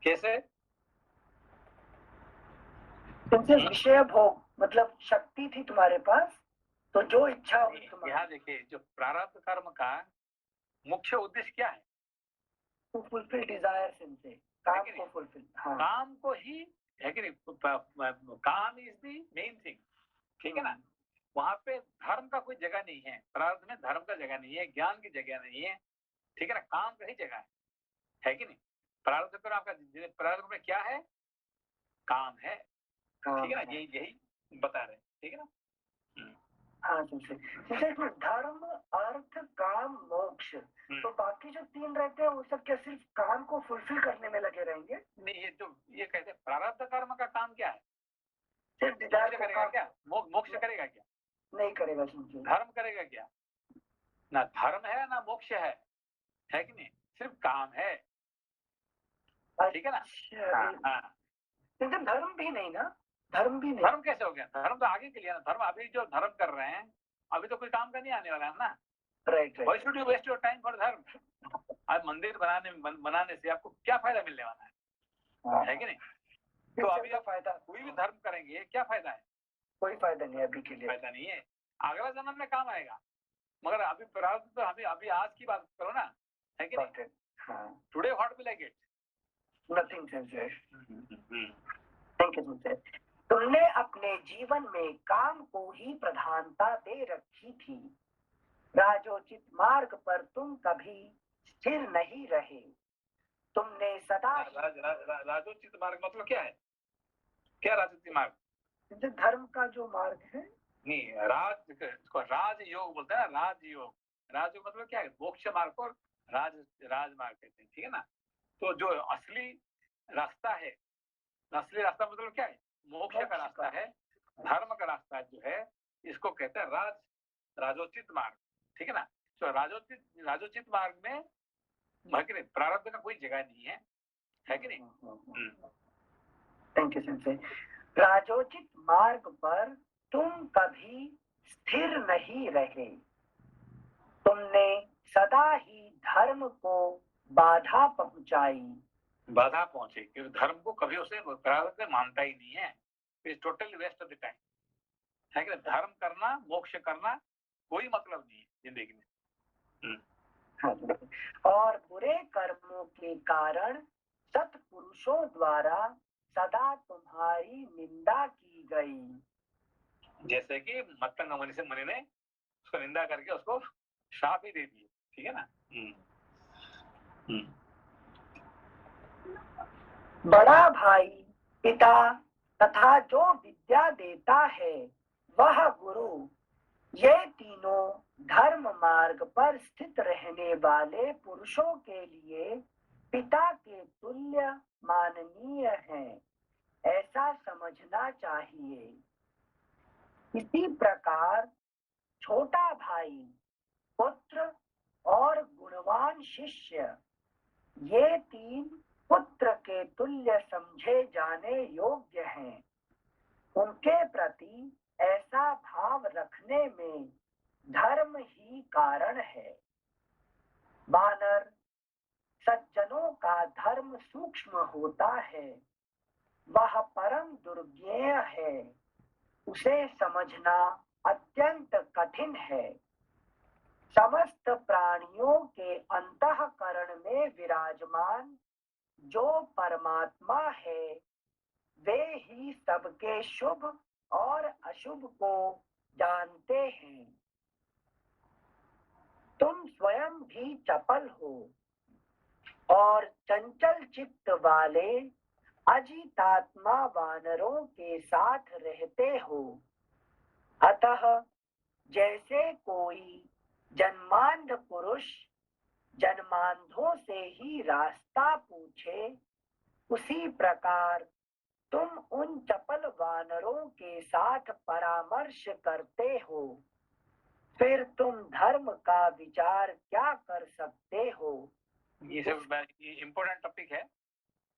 B: कैसे?
A: तुमसे विषय भोग, मतलब शक्ति थी तुम्हारे पास, तो जो इच्छा हुई तुम्हारी।
B: यहाँ देखिए, जो प्रारब्ध कर्म का मुख्य उद्देश्य क्या है?
A: टू फुलफिल डिजायर्स, इनसे काम को फुलफिल। हाँ, काम
B: को ही, है कि नहीं? काम इज दी मेन थिंग, ठीक है ना? वहां पे धर्म का कोई जगह नहीं है, प्रारब्ध में धर्म का जगह नहीं है, ज्ञान की जगह नहीं है, ठीक है ना? काम का ही जगह है कि नहीं? प्रारब्ध पर आपका प्रारब्ध में क्या है? काम है, ठीक है ना? यही बता रहे, ठीक है ना?
A: हाँ, धर्म, अर्थ, काम, मोक्ष, तो बाकी जो 3 रहते हैं वो सब क्या सिर्फ काम को फुलफिल करने में लगे रहेंगे? नहीं,
B: ये कहते हैं प्रारब्ध कर्म का काम क्या है?
A: सिर्फ डिजायर
B: करेगा क्या? मोक्ष करेगा क्या?
A: नहीं करेगा।
B: धर्म करेगा क्या? ना धर्म है ना मोक्ष है कि नहीं? सिर्फ काम है, ठीक है ना?
A: धर्म भी नहीं ना? धर्म भी नहीं।
B: धर्म कैसे हो गया? धर्म तो आगे के लिए ना। धर्म अभी जो धर्म कर रहे हैं अभी तो कोई काम का नहीं आने वाला है ना।
A: Right.
B: Why should you waste your time for धर्म? आज मंदिर बनाने से आपको क्या फायदा मिलने वाला है कि नहीं? तो अभी आप फायदा कोई भी धर्म करेंगे, क्या फायदा है?
A: कोई फायदा नहीं, अभी के लिए
B: फायदा नहीं है। अगला जन्म में काम आएगा, मगर अभी प्रारब्ध तो अभी आज की बात करो ना, है कि नहीं? Today what will I get?
A: Nothing sincere. Thank you sincere. तुमने अपने जीवन में काम को ही प्रधानता दे रखी थी। राजोचित मार्ग पर तुम कभी स्थिर नहीं रहे। तुमने सदा
B: राजोचित मार्ग मतलब क्या है? क्या राजोचित मार्ग?
A: धर्म का जो मार्ग है।
B: नहीं, राजयोग बोलते हैं ना, राजयोग। राजयोग मतलब क्या है? मोक्ष मार्ग को राजमार्ग कहते हैं, ठीक है ना? तो जो असली रास्ता है, असली रास्ता मतलब क्या है? मोक्ष का रास्ता है, धर्म का रास्ता जो है, इसको कहते हैं राजोचित मार्ग, ठीक है ना? तो राजोचित मार्ग में है कि नहीं, प्रारब्ध का कोई जगह नहीं है कि नहीं?
A: Thank you सिंसे। राजोचित मार्ग पर तुम कभी स्थिर नहीं रहे। तुमने सदा ही धर्म को बाधा पहुंचाई।
B: बाधा पहुंचे, क्योंकि धर्म को कभी उसे प्रारब्ध मानता ही नहीं है, it's totally waste of the time, है कि धर्म करना, मोक्ष करना कोई मतलब नहीं है जिंदगी में।
A: और बुरे कर्मों के कारण सत्पुरुषों द्वारा सदा तुम्हारी निंदा की गई।
B: जैसे कि मत्तंग मुनि ने उसको निंदा करके उसको शाप ही दे दिए, ठीक है ना।
A: बड़ा भाई, पिता तथा जो विद्या देता है वह गुरु, ये तीनों धर्म मार्ग पर स्थित रहने वाले पुरुषों के लिए पिता के तुल्य माननीय हैं, ऐसा समझना चाहिए। इसी प्रकार छोटा भाई, पुत्र और गुणवान शिष्य, ये तीन पुत्र के तुल्य समझे जाने योग्य हैं। उनके प्रति ऐसा भाव रखने में धर्म ही कारण है। वानर, सज्जनों का धर्म सूक्ष्म होता है, वह परम दुर्ज्ञेय है, उसे समझना अत्यंत कठिन है। समस्त प्राणियों के अंतःकरण में विराजमान जो परमात्मा है, वे ही सबके शुभ और अशुभ को जानते हैं। तुम स्वयं भी चपल हो और चंचल चित्त वाले अजितात्मा वानरों के साथ रहते हो। अतः जैसे कोई जन्मांध पुरुष जन्मांधों से ही रास्ता पूछे, उसी प्रकार तुम उन चपल वानरों के साथ परामर्श करते हो। फिर तुम धर्म का विचार क्या कर सकते हो?
B: ये सब इम्पोर्टेंट टॉपिक है,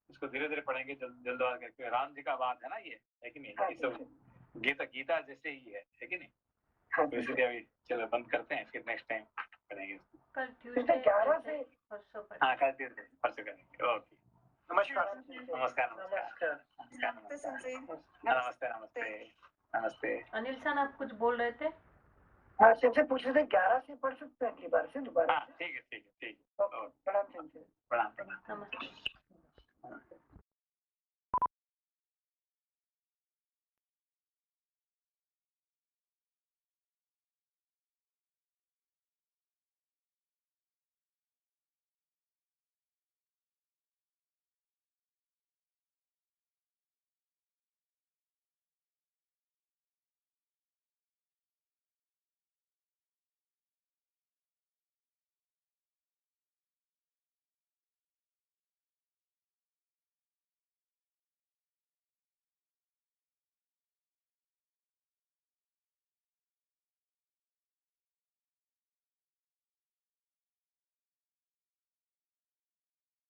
B: इसको धीरे धीरे पढ़ेंगे जल्दबाज करके। राम जी का बात है ना, ये है कि नहीं? ये सब गीता जैसे ही है कि नहीं? तो इसलिए अभी चलो बंद करते हैं, फिर नेक्स्ट टाइम करेंगे।
H: कल ट्यूसडे
A: 11 से
H: परसों
B: हाँ, कल ट्यूसडे परसों करेंगे। ओके,
E: नमस्कार।
B: नमस्कार। नमस्ते।
H: अनिल सर, आप कुछ बोल रहे थे?
A: हाँ, सिंह से पूछ रहे थे 11 से पढ़ सकते हैं अगली बार से दोबारा?
B: ठीक है।
A: प्रणाम सिंह से।
B: प्रणाम।
H: नमस्ते।